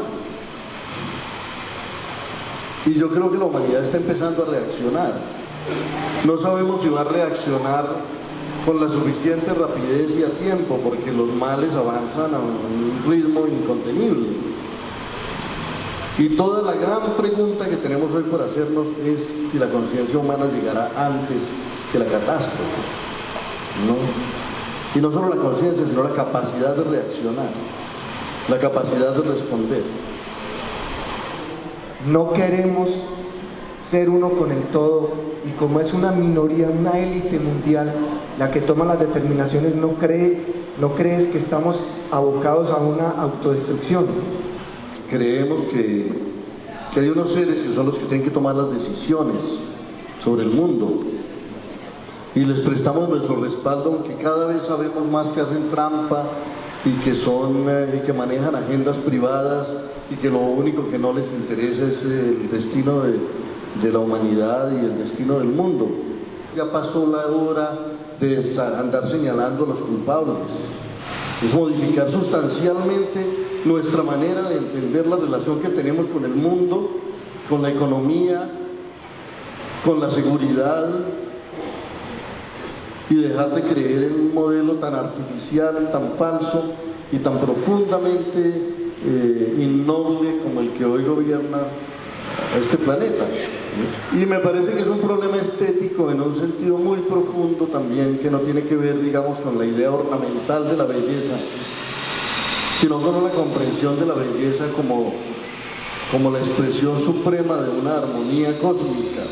Y yo creo que la humanidad está empezando a reaccionar. No sabemos si va a reaccionar con la suficiente rapidez y a tiempo, porque los males avanzan a un ritmo incontenible. Y toda la gran pregunta que tenemos hoy por hacernos es si la conciencia humana llegará antes que la catástrofe, ¿no? Y no solo la conciencia, sino la capacidad de reaccionar, la capacidad de responder. No queremos ser uno con el todo, y como es una minoría, una élite mundial la que toma las determinaciones, no crees que estamos abocados a una autodestrucción. Creemos que hay unos seres que son los que tienen que tomar las decisiones sobre el mundo y les prestamos nuestro respaldo, aunque cada vez sabemos más que hacen trampa y que manejan agendas privadas y que lo único que no les interesa es el destino de la humanidad y el destino del mundo. Ya pasó la hora de andar señalando a los culpables. Es modificar sustancialmente nuestra manera de entender la relación que tenemos con el mundo, con la economía, con la seguridad, y dejar de creer en un modelo tan artificial, tan falso y tan profundamente innoble como el que hoy gobierna este planeta. Y me parece que es un problema estético en un sentido muy profundo también, que no tiene que ver, digamos, con la idea ornamental de la belleza, sino con una comprensión de la belleza como la expresión suprema de una armonía cósmica.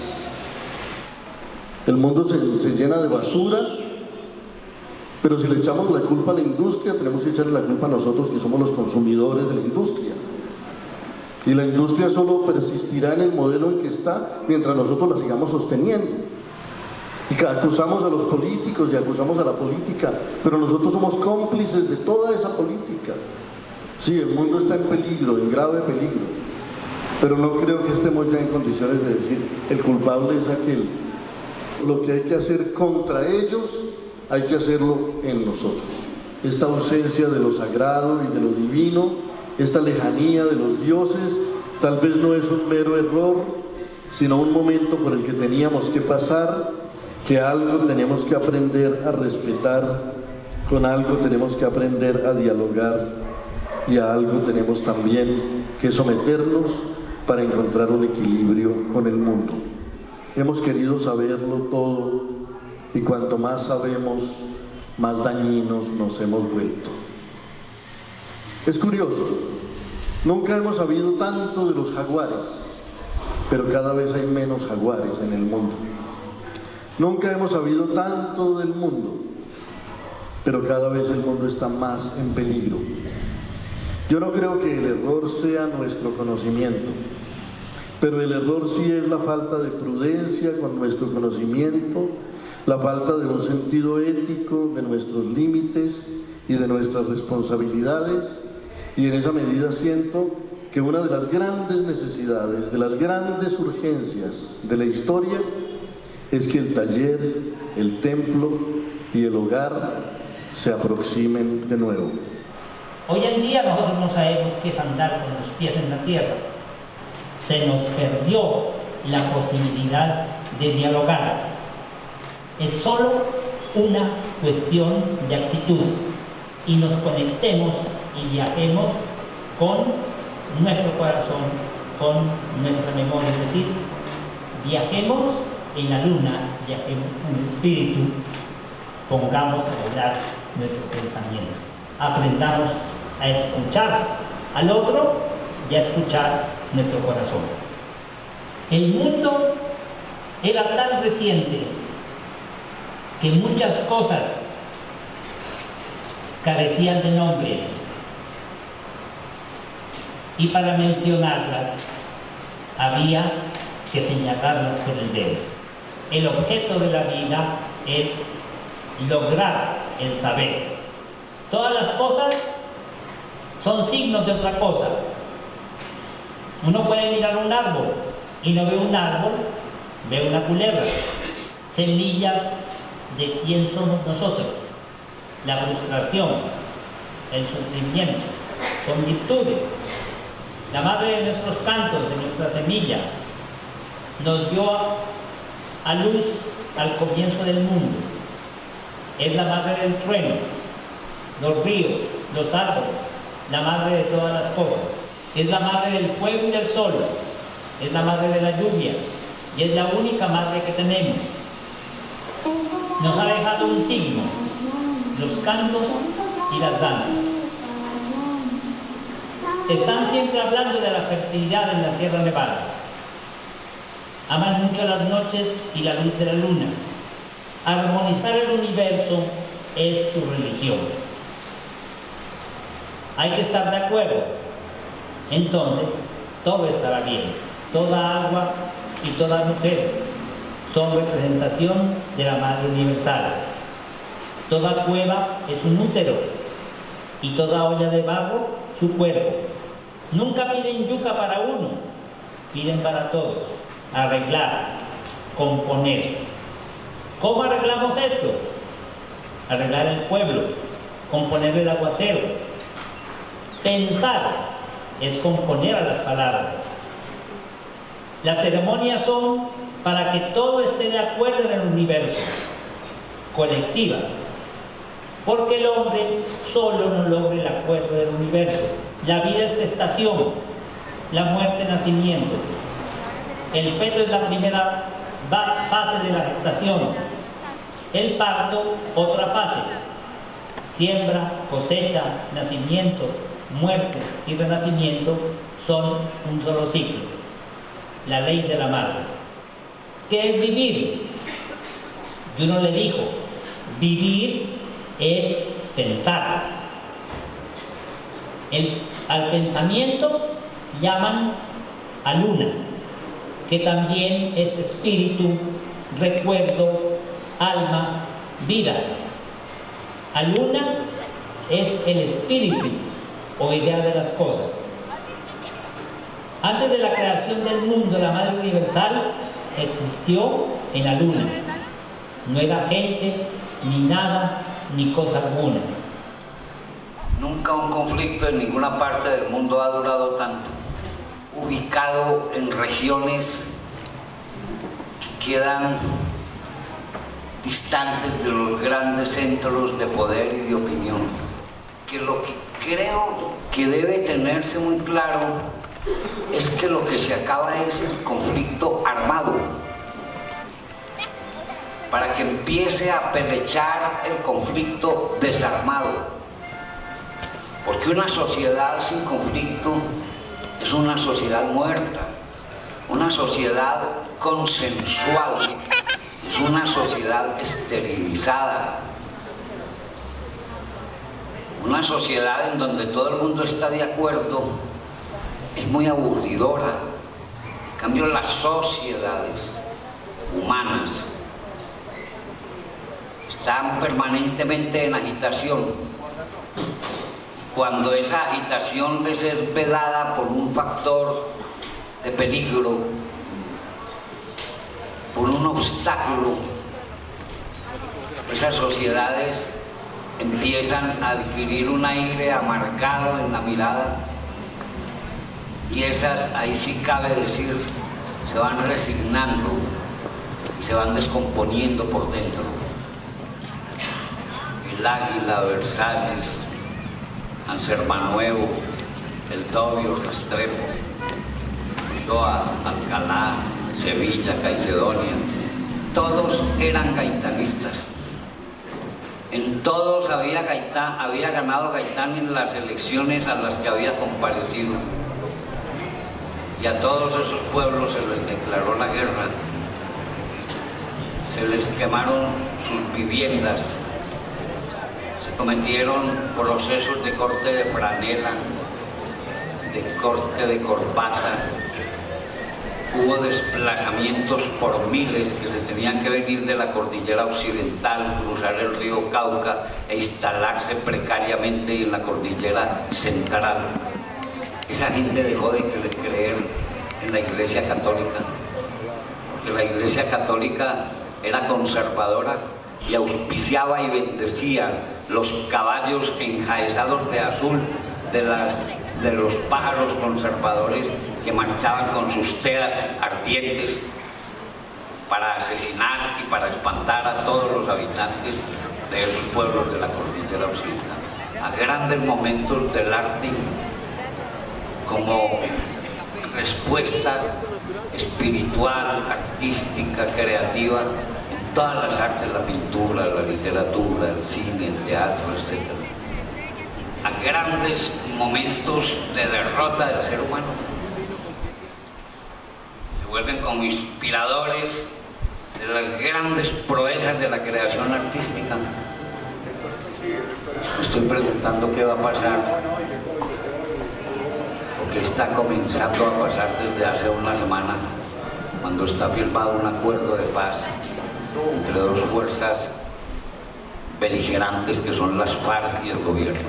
El mundo se llena de basura, pero si le echamos la culpa a la industria, tenemos que echarle la culpa a nosotros, que somos los consumidores de la industria. Y la industria solo persistirá en el modelo en que está mientras nosotros la sigamos sosteniendo. Y acusamos a los políticos y acusamos a la política, pero nosotros somos cómplices de toda esa política. Sí, el mundo está en peligro, en grave peligro, pero no creo que estemos ya en condiciones de decir el culpable es aquel. Lo que hay que hacer contra ellos, hay que hacerlo en nosotros. Esta ausencia de lo sagrado y de lo divino, esta lejanía de los dioses, tal vez no es un mero error, sino un momento por el que teníamos que pasar, que algo tenemos que aprender a respetar, con algo tenemos que aprender a dialogar y a algo tenemos también que someternos para encontrar un equilibrio con el mundo. Hemos querido saberlo todo y cuanto más sabemos, más dañinos nos hemos vuelto. Es curioso, nunca hemos sabido tanto de los jaguares, pero cada vez hay menos jaguares en el mundo. Nunca hemos sabido tanto del mundo, pero cada vez el mundo está más en peligro. Yo no creo que el error sea nuestro conocimiento, pero el error sí es la falta de prudencia con nuestro conocimiento, la falta de un sentido ético de nuestros límites y de nuestras responsabilidades, y en esa medida siento que una de las grandes necesidades, de las grandes urgencias de la historia es que el taller, el templo y el hogar se aproximen de nuevo. Hoy en día nosotros no sabemos qué es andar con los pies en la tierra. Se nos perdió la posibilidad de dialogar. Es solo una cuestión de actitud. y nos conectemos y viajemos con nuestro corazón, con nuestra memoria, es decir, viajemos en la luna, viajemos en el espíritu, pongamos a volar nuestro pensamiento, aprendamos a escuchar al otro y a escuchar nuestro corazón. El mundo era tan reciente que muchas cosas carecían de nombre, y para mencionarlas había que señalarlas con el dedo. El objeto de la vida es lograr el saber. Todas las cosas son signos de otra cosa. Uno puede mirar un árbol y no ve un árbol, ve una culebra. Semillas de quién somos nosotros. La frustración, el sufrimiento, son virtudes. La madre de nuestros cantos, de nuestra semilla, nos dio a luz al comienzo del mundo. Es la madre del trueno, los ríos, los árboles, la madre de todas las cosas. Es la madre del fuego y del sol, es la madre de la lluvia y es la única madre que tenemos. Nos ha dejado un signo, los cantos y las danzas. Están siempre hablando de la fertilidad en la Sierra Nevada. Aman mucho las noches y la luz de la luna. Armonizar el universo es su religión. Hay que estar de acuerdo. Entonces, todo estará bien. Toda agua y toda mujer son representación de la Madre Universal. Toda cueva es un útero y toda olla de barro su cuerpo. Nunca piden yuca para uno, piden para todos. Arreglar, componer. ¿Cómo arreglamos esto? Arreglar el pueblo, componer el aguacero. Pensar es componer a las palabras. Las ceremonias son para que todo esté de acuerdo en el universo, colectivas, porque el hombre solo no logra el acuerdo del universo. La vida es gestación, la muerte nacimiento. El feto es la primera fase de la gestación, el parto otra fase. Siembra, cosecha, nacimiento, muerte y renacimiento son un solo ciclo. La ley de la madre. ¿Qué es vivir? Y uno le dijo, vivir es pensar. Al pensamiento llaman a luna, que también es espíritu, recuerdo, alma, vida. A luna es el espíritu o idea de las cosas. Antes de la creación del mundo, la Madre Universal existió en la luna. No era gente, ni nada, ni cosa alguna. Nunca un conflicto en ninguna parte del mundo ha durado tanto. Ubicado en regiones que quedan distantes de los grandes centros de poder y de opinión. Que lo que creo que debe tenerse muy claro es que lo que se acaba es el conflicto armado, para que empiece a pelechar el conflicto desarmado. Porque una sociedad sin conflicto es una sociedad muerta, una sociedad consensual, es una sociedad esterilizada, una sociedad en donde todo el mundo está de acuerdo es muy aburridora. En cambio, las sociedades humanas están permanentemente en agitación. Cuando esa agitación les es vedada por un factor de peligro, por un obstáculo, esas sociedades empiezan a adquirir un aire amargado en la mirada y esas, ahí sí cabe decir, se van resignando y se van descomponiendo por dentro. El Águila, Versalles, Ansermanuevo, El Tobio, Restrepo, Ochoa, Alcalá, Sevilla, Caicedonia, todos eran gaitanistas. En todos había ganado Gaitán en las elecciones a las que había comparecido. Y a todos esos pueblos se les declaró la guerra. Se les quemaron sus viviendas. Se cometieron procesos de corte de franela, de corte de corbata. Hubo desplazamientos por miles que se tenían que venir de la cordillera occidental, cruzar el río Cauca e instalarse precariamente en la cordillera central. Esa gente dejó de creer en la Iglesia Católica, porque la Iglesia Católica era conservadora y auspiciaba y bendecía los caballos enjaezados de azul de los pájaros conservadores que marchaban con sus teas ardientes para asesinar y para espantar a todos los habitantes de esos pueblos de la cordillera occidental. A grandes momentos del arte como respuesta espiritual, artística, creativa, en todas las artes, la pintura, la literatura, el cine, el teatro, etc. A grandes momentos de derrota del ser humano. Se vuelven como inspiradores de las grandes proezas de la creación artística. Me estoy preguntando qué va a pasar, o qué está comenzando a pasar desde hace una semana, cuando está firmado un acuerdo de paz entre dos fuerzas beligerantes que son las FARC y el gobierno.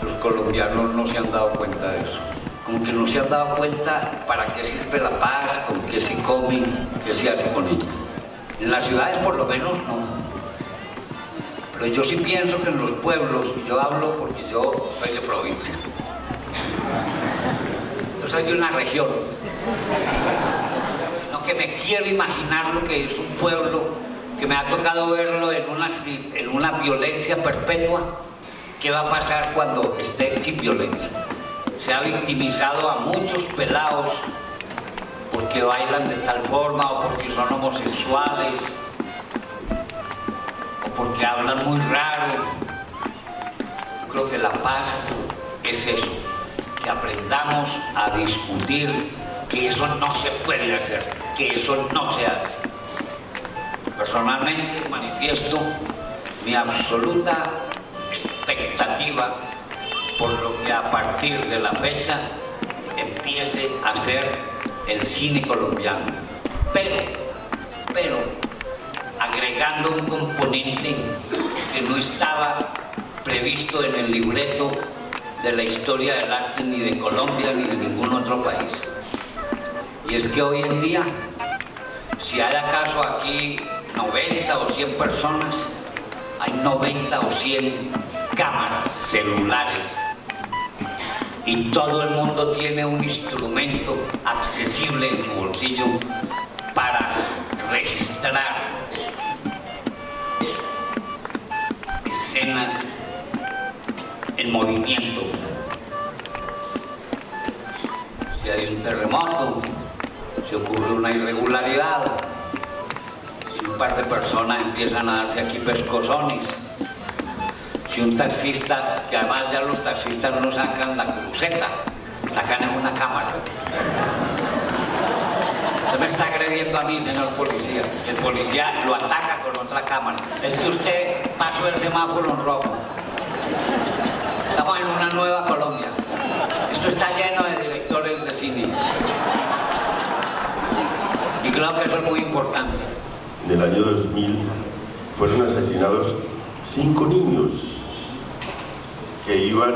Los colombianos no se han dado cuenta de eso. Como que no se han dado cuenta para qué sirve la paz, con qué se come, qué se hace con ella. En las ciudades por lo menos no. Pero yo sí pienso que en los pueblos, y yo hablo porque yo soy de provincia. Yo soy de una región. No que me quiero imaginar lo que es un pueblo, que me ha tocado verlo en una violencia perpetua. ¿Qué va a pasar cuando esté sin violencia? Se ha victimizado a muchos pelados porque bailan de tal forma, o porque son homosexuales, o porque hablan muy raro. Yo creo que la paz es eso, que aprendamos a discutir que eso no se puede hacer, que eso no se hace. Personalmente manifiesto mi absoluta expectativa por lo que a partir de la fecha empiece a ser el cine colombiano, pero agregando un componente que no estaba previsto en el libreto de la historia del arte ni de Colombia ni de ningún otro país. Y es que hoy en día, si hay acaso aquí 90 o 100 personas, hay 90 o 100 cámaras, celulares, y todo el mundo tiene un instrumento accesible en su bolsillo para registrar escenas en movimiento. Si hay un terremoto, si ocurre una irregularidad, si un par de personas empiezan a darse aquí pescozones, si un taxista, que además ya los taxistas no sacan la cruceta, sacan en una cámara. Usted me está agrediendo a mí, señor policía. El policía lo ataca con otra cámara. Es que usted pasó el semáforo en rojo. Estamos en una nueva Colombia. Esto está lleno de directores de cine. Y creo que eso es muy importante. En el año 2000 fueron asesinados 5 niños que iban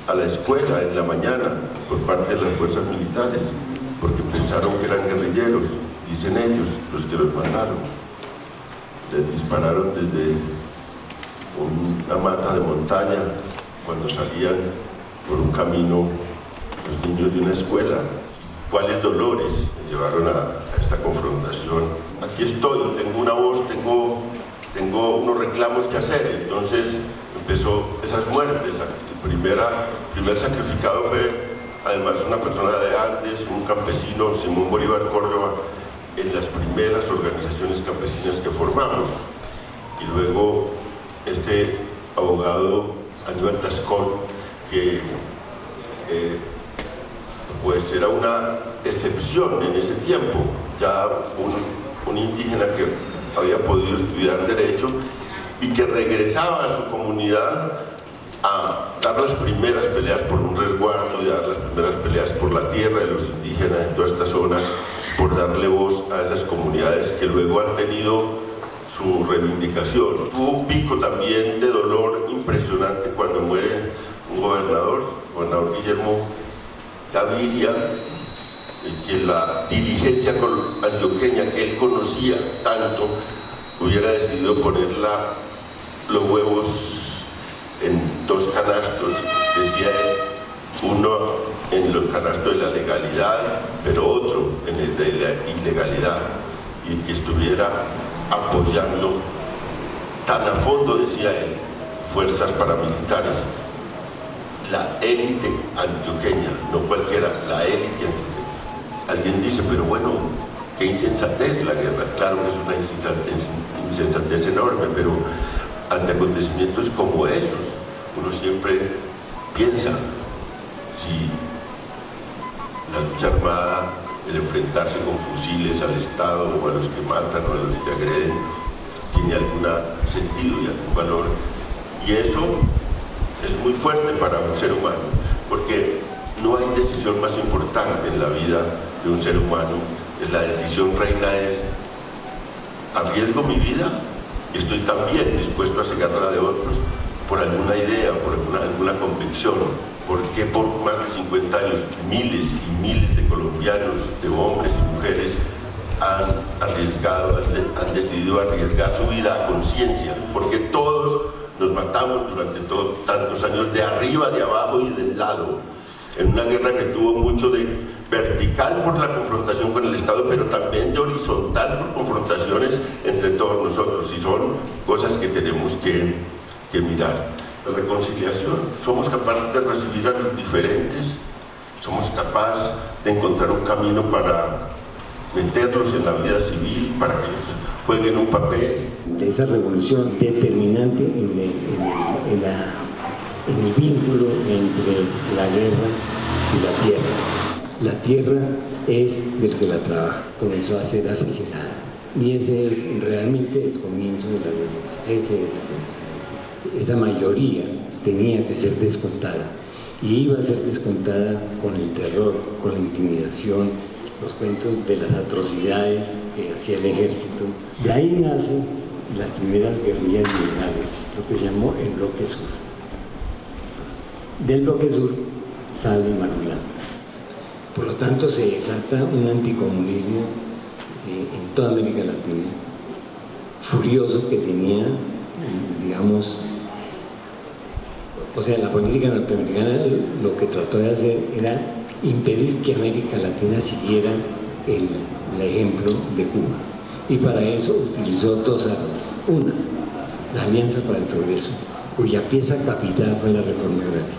a la escuela en la mañana por parte de las fuerzas militares, porque pensaron que eran guerrilleros, dicen ellos, los que los mataron. Les dispararon desde una mata de montaña cuando salían por un camino los niños de una escuela. ¿Cuáles dolores me llevaron a esta confrontación? Aquí estoy, tengo una voz, tengo unos reclamos que hacer. Entonces empezó esas muertes, primer sacrificado fue además una persona de Andes, un campesino, Simón Bolívar Córdoba, en las primeras organizaciones campesinas que formamos. Y luego este abogado Aníbal Tascón, que pues era una excepción en ese tiempo, ya un indígena que había podido estudiar Derecho y que regresaba a su comunidad a dar las primeras peleas por un resguardo y a dar las primeras peleas por la tierra de los indígenas en toda esta zona, por darle voz a esas comunidades que luego han tenido su reivindicación. Hubo un pico también de dolor impresionante cuando muere un gobernador Guillermo Gaviria, que la dirigencia antioqueña que él conocía tanto hubiera decidido poner los huevos en dos canastos, decía él, uno en el canasto de la legalidad, pero otro en el de la ilegalidad, y que estuviera apoyando tan a fondo, decía él, fuerzas paramilitares, la élite antioqueña, no cualquiera, la élite antioqueña. Alguien dice, pero bueno, qué insensatez la guerra. Claro que es una insensatez enorme, pero ante acontecimientos como esos, uno siempre piensa si la lucha armada, el enfrentarse con fusiles al Estado o a los que matan o a los que agreden, tiene algún sentido y algún valor. Y eso es muy fuerte para un ser humano, porque no hay decisión más importante en la vida de un ser humano. La decisión reina es: ¿arriesgo mi vida? Y estoy también dispuesto a cegarla de otros por alguna idea, por alguna convicción. Porque por más de 50 años miles y miles de colombianos, de hombres y mujeres, han decidido arriesgar su vida a conciencia, porque todos nos matamos durante tantos años, de arriba, de abajo y del lado, en una guerra que tuvo mucho de vertical por la confrontación con el Estado, pero también de horizontal por confrontaciones entre todos nosotros, y son cosas que tenemos que mirar. La reconciliación, somos capaces de recibir a los diferentes, somos capaces de encontrar un camino para meterlos en la vida civil, para que ellos jueguen un papel. Esa revolución determinante en el vínculo entre la guerra y la tierra. La tierra es del que la trabaja, comenzó a ser asesinada. Y ese es realmente el comienzo de la violencia. Ese es el comienzo. Esa mayoría tenía que ser descontada, y iba a ser descontada con el terror, con la intimidación, los cuentos de las atrocidades que hacía el ejército. De ahí nacen las primeras guerrillas liberales, lo que se llamó el Bloque Sur. Del Bloque Sur sale Marulanda. Por lo tanto, se desata un anticomunismo en toda América Latina, furioso, que tenía, digamos, o sea, la política norteamericana lo que trató de hacer era impedir que América Latina siguiera el ejemplo de Cuba. Y para eso utilizó dos armas. Una, la Alianza para el Progreso, cuya pieza capital fue la reforma agraria,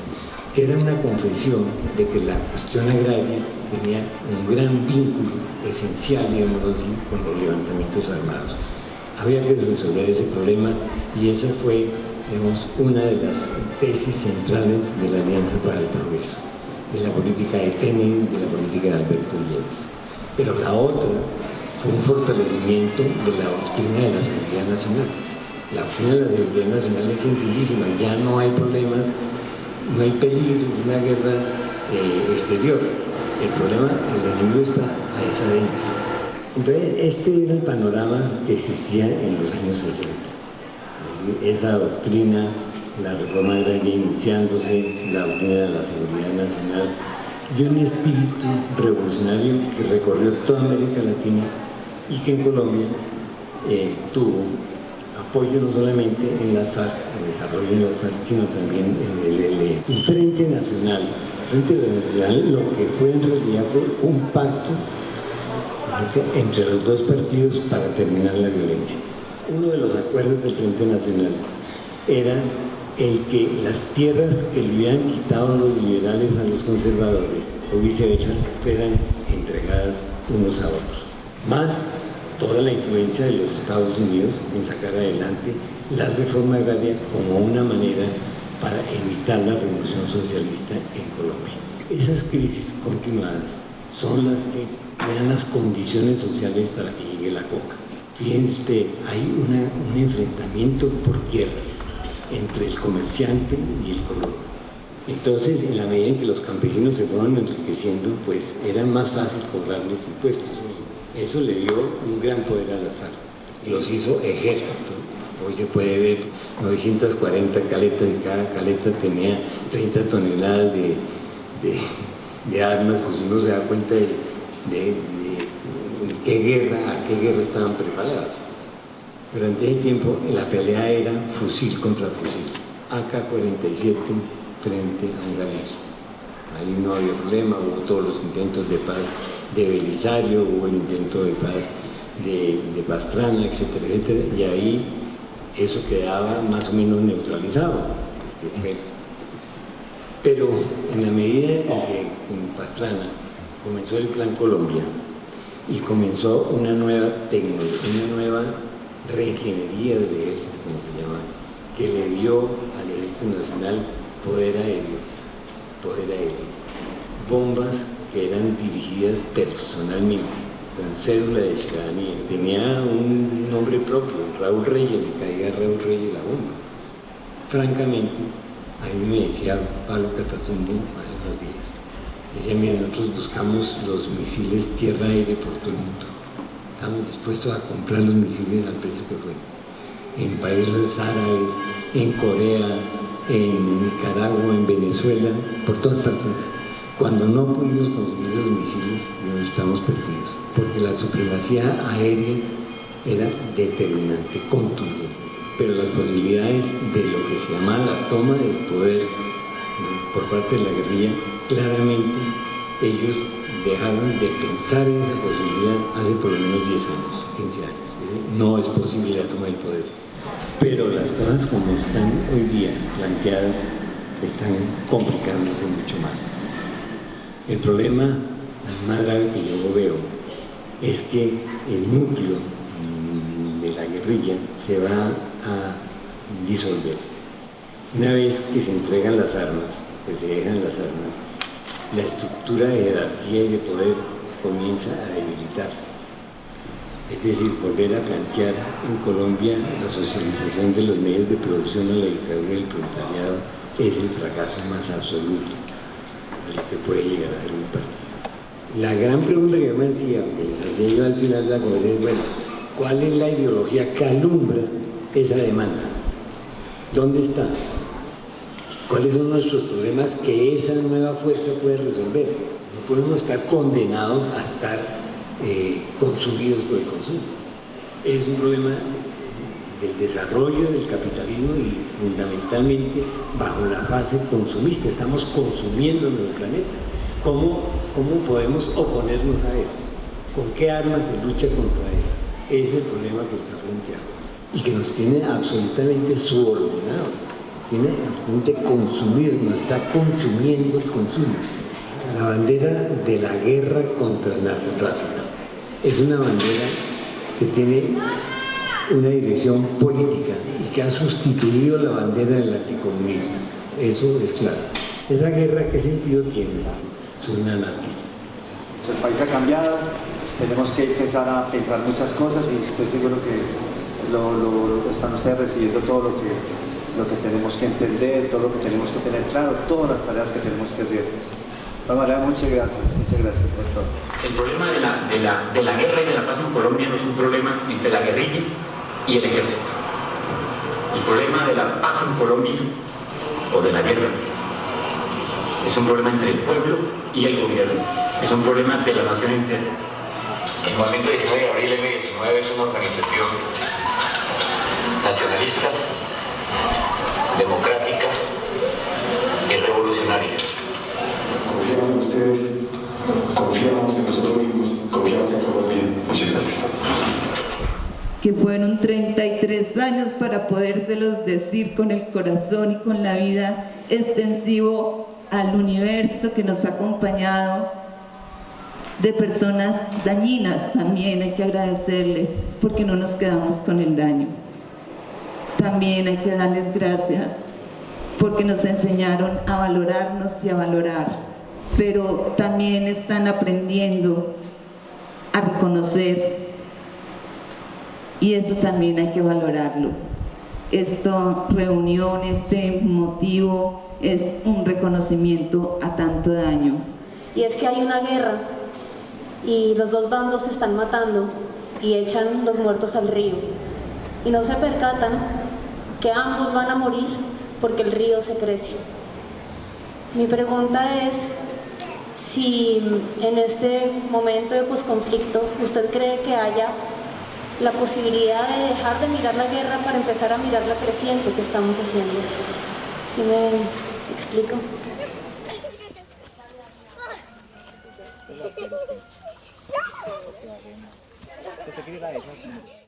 que era una confesión de que la cuestión agraria tenía un gran vínculo esencial, digámoslo así, con los levantamientos armados. Había que resolver ese problema, y esa fue, digamos, una de las tesis centrales de la Alianza para el Progreso, de la política de Kennedy, de la política de Alberto Villegas. Pero la otra fue un fortalecimiento de la doctrina de la seguridad nacional. La doctrina de la seguridad nacional es sencillísima: ya no hay problemas, no hay peligro de una guerra exterior. El problema, el enemigo está ahí adentro. Entonces, este era el panorama que existía en los años 60. Esa doctrina, la reforma agraria iniciándose, la doctrina de la seguridad nacional, y un espíritu revolucionario que recorrió toda América Latina, y que en Colombia tuvo apoyo no solamente en las FARC, el desarrollo en las FARC, sino también en el ELN. El Frente Nacional, lo que fue en realidad fue un pacto entre los dos partidos para terminar la violencia. Uno de los acuerdos del Frente Nacional era el que las tierras que le habían quitado los liberales a los conservadores, o viceversa, fueran entregadas unos a otros. Más toda la influencia de los Estados Unidos en sacar adelante la reforma agraria como una manera para evitar la revolución socialista en Colombia. Esas crisis continuadas son las que crean las condiciones sociales para que llegue la coca. Fíjense ustedes, hay un enfrentamiento por tierras entre el comerciante y el colono. Entonces, en la medida en que los campesinos se fueron enriqueciendo, pues era más fácil cobrarles impuestos. Eso le dio un gran poder a las FARC. Los hizo ejército. Hoy se puede ver 940 caletas y cada caleta tenía 30 toneladas de armas, pues uno se da cuenta de a qué guerra estaban preparados. Durante ese tiempo la pelea era fusil contra fusil, AK-47 frente a un granero. Ahí no había problema, hubo todos los intentos de paz de Belisario, hubo el intento de paz de Pastrana, etcétera, etcétera, y ahí eso quedaba más o menos neutralizado. Pero en la medida en que con Pastrana comenzó el Plan Colombia y comenzó una nueva tecnología, una nueva reingeniería del ejército, como se llama, que le dio al Ejército Nacional poder aéreo, bombas que eran dirigidas personalmente, con cédula de ciudadanía. Tenía un nombre propio, Raúl Reyes, le caía a Raúl Reyes la bomba. Francamente, a mí me decía Pablo Catatumbo hace unos días, decía, mira, nosotros buscamos los misiles tierra-aire por todo el mundo. Estamos dispuestos a comprar los misiles al precio que fuera. En países árabes, en Corea, en Nicaragua, en Venezuela, por todas partes. Cuando no pudimos conseguir los misiles, nos estamos perdidos, porque la supremacía aérea era determinante, contundente. Pero las posibilidades de lo que se llama la toma del poder, ¿no?, por parte de la guerrilla, claramente ellos dejaron de pensar en esa posibilidad hace por lo menos 10 años, 15 años. Es decir, no es posible la toma del poder. Pero las cosas como están hoy día planteadas están complicándose mucho más. El problema más grave que yo veo es que el núcleo de la guerrilla se va a disolver. Una vez que se entregan las armas, que se dejan las armas, la estructura de jerarquía y de poder comienza a debilitarse. Es decir, volver a plantear en Colombia la socialización de los medios de producción a la dictadura del proletariado es el fracaso más absoluto de lo que puede llegar a ser un partido. La gran pregunta que yo me hacía, que les hacía yo al final de la conferencia, es, bueno, ¿cuál es la ideología que alumbra esa demanda? ¿Dónde está? ¿Cuáles son nuestros problemas que esa nueva fuerza puede resolver? No podemos estar condenados a estar consumidos por el consumo. Es un problema del desarrollo del capitalismo y fundamentalmente bajo la fase consumista. Estamos consumiendo en el planeta. ¿Cómo podemos oponernos a eso? ¿Con qué armas se lucha contra eso? Ese es el problema que está planteado y que nos tiene absolutamente subordinados. Tiene absolutamente consumido, nos está consumiendo el consumo. La bandera de la guerra contra el narcotráfico es una bandera que tiene una dirección política y que ha sustituido la bandera del anticomunismo. Eso es claro. ¿Esa guerra qué sentido tiene? Soy un anarquista. El país ha cambiado, tenemos que empezar a pensar muchas cosas y estoy seguro que lo están ustedes recibiendo todo lo que tenemos que entender, todo lo que tenemos que tener claro, todas las tareas que tenemos que hacer. María, muchas gracias por todo. El problema de la guerra y de la paz en Colombia no es un problema entre la guerrilla y el ejército. El problema de la paz en Colombia o de la guerra es un problema entre el pueblo y el gobierno, es un problema de la nación entera. El Movimiento 19 de Abril M19 es una organización nacionalista, democrática y revolucionaria. Confiamos en ustedes, confiamos en nosotros mismos, confiamos en Colombia. Muchas gracias. que fueron 33 años para podérselos decir con el corazón y con la vida extensivo al universo que nos ha acompañado, de personas dañinas también hay que agradecerles porque no nos quedamos con el daño. También hay que darles gracias porque nos enseñaron a valorarnos y a valorar, pero también están aprendiendo a reconocer, y eso también hay que valorarlo. Esta reunión, este motivo es un reconocimiento a tanto daño. Y es que hay una guerra y los dos bandos se están matando y echan los muertos al río y no se percatan que ambos van a morir porque el río se crece. Mi pregunta es si en este momento de posconflicto usted cree que haya la posibilidad de dejar de mirar la guerra para empezar a mirar la creciente que estamos haciendo. ¿Sí me explico? Se quiere ir a eso.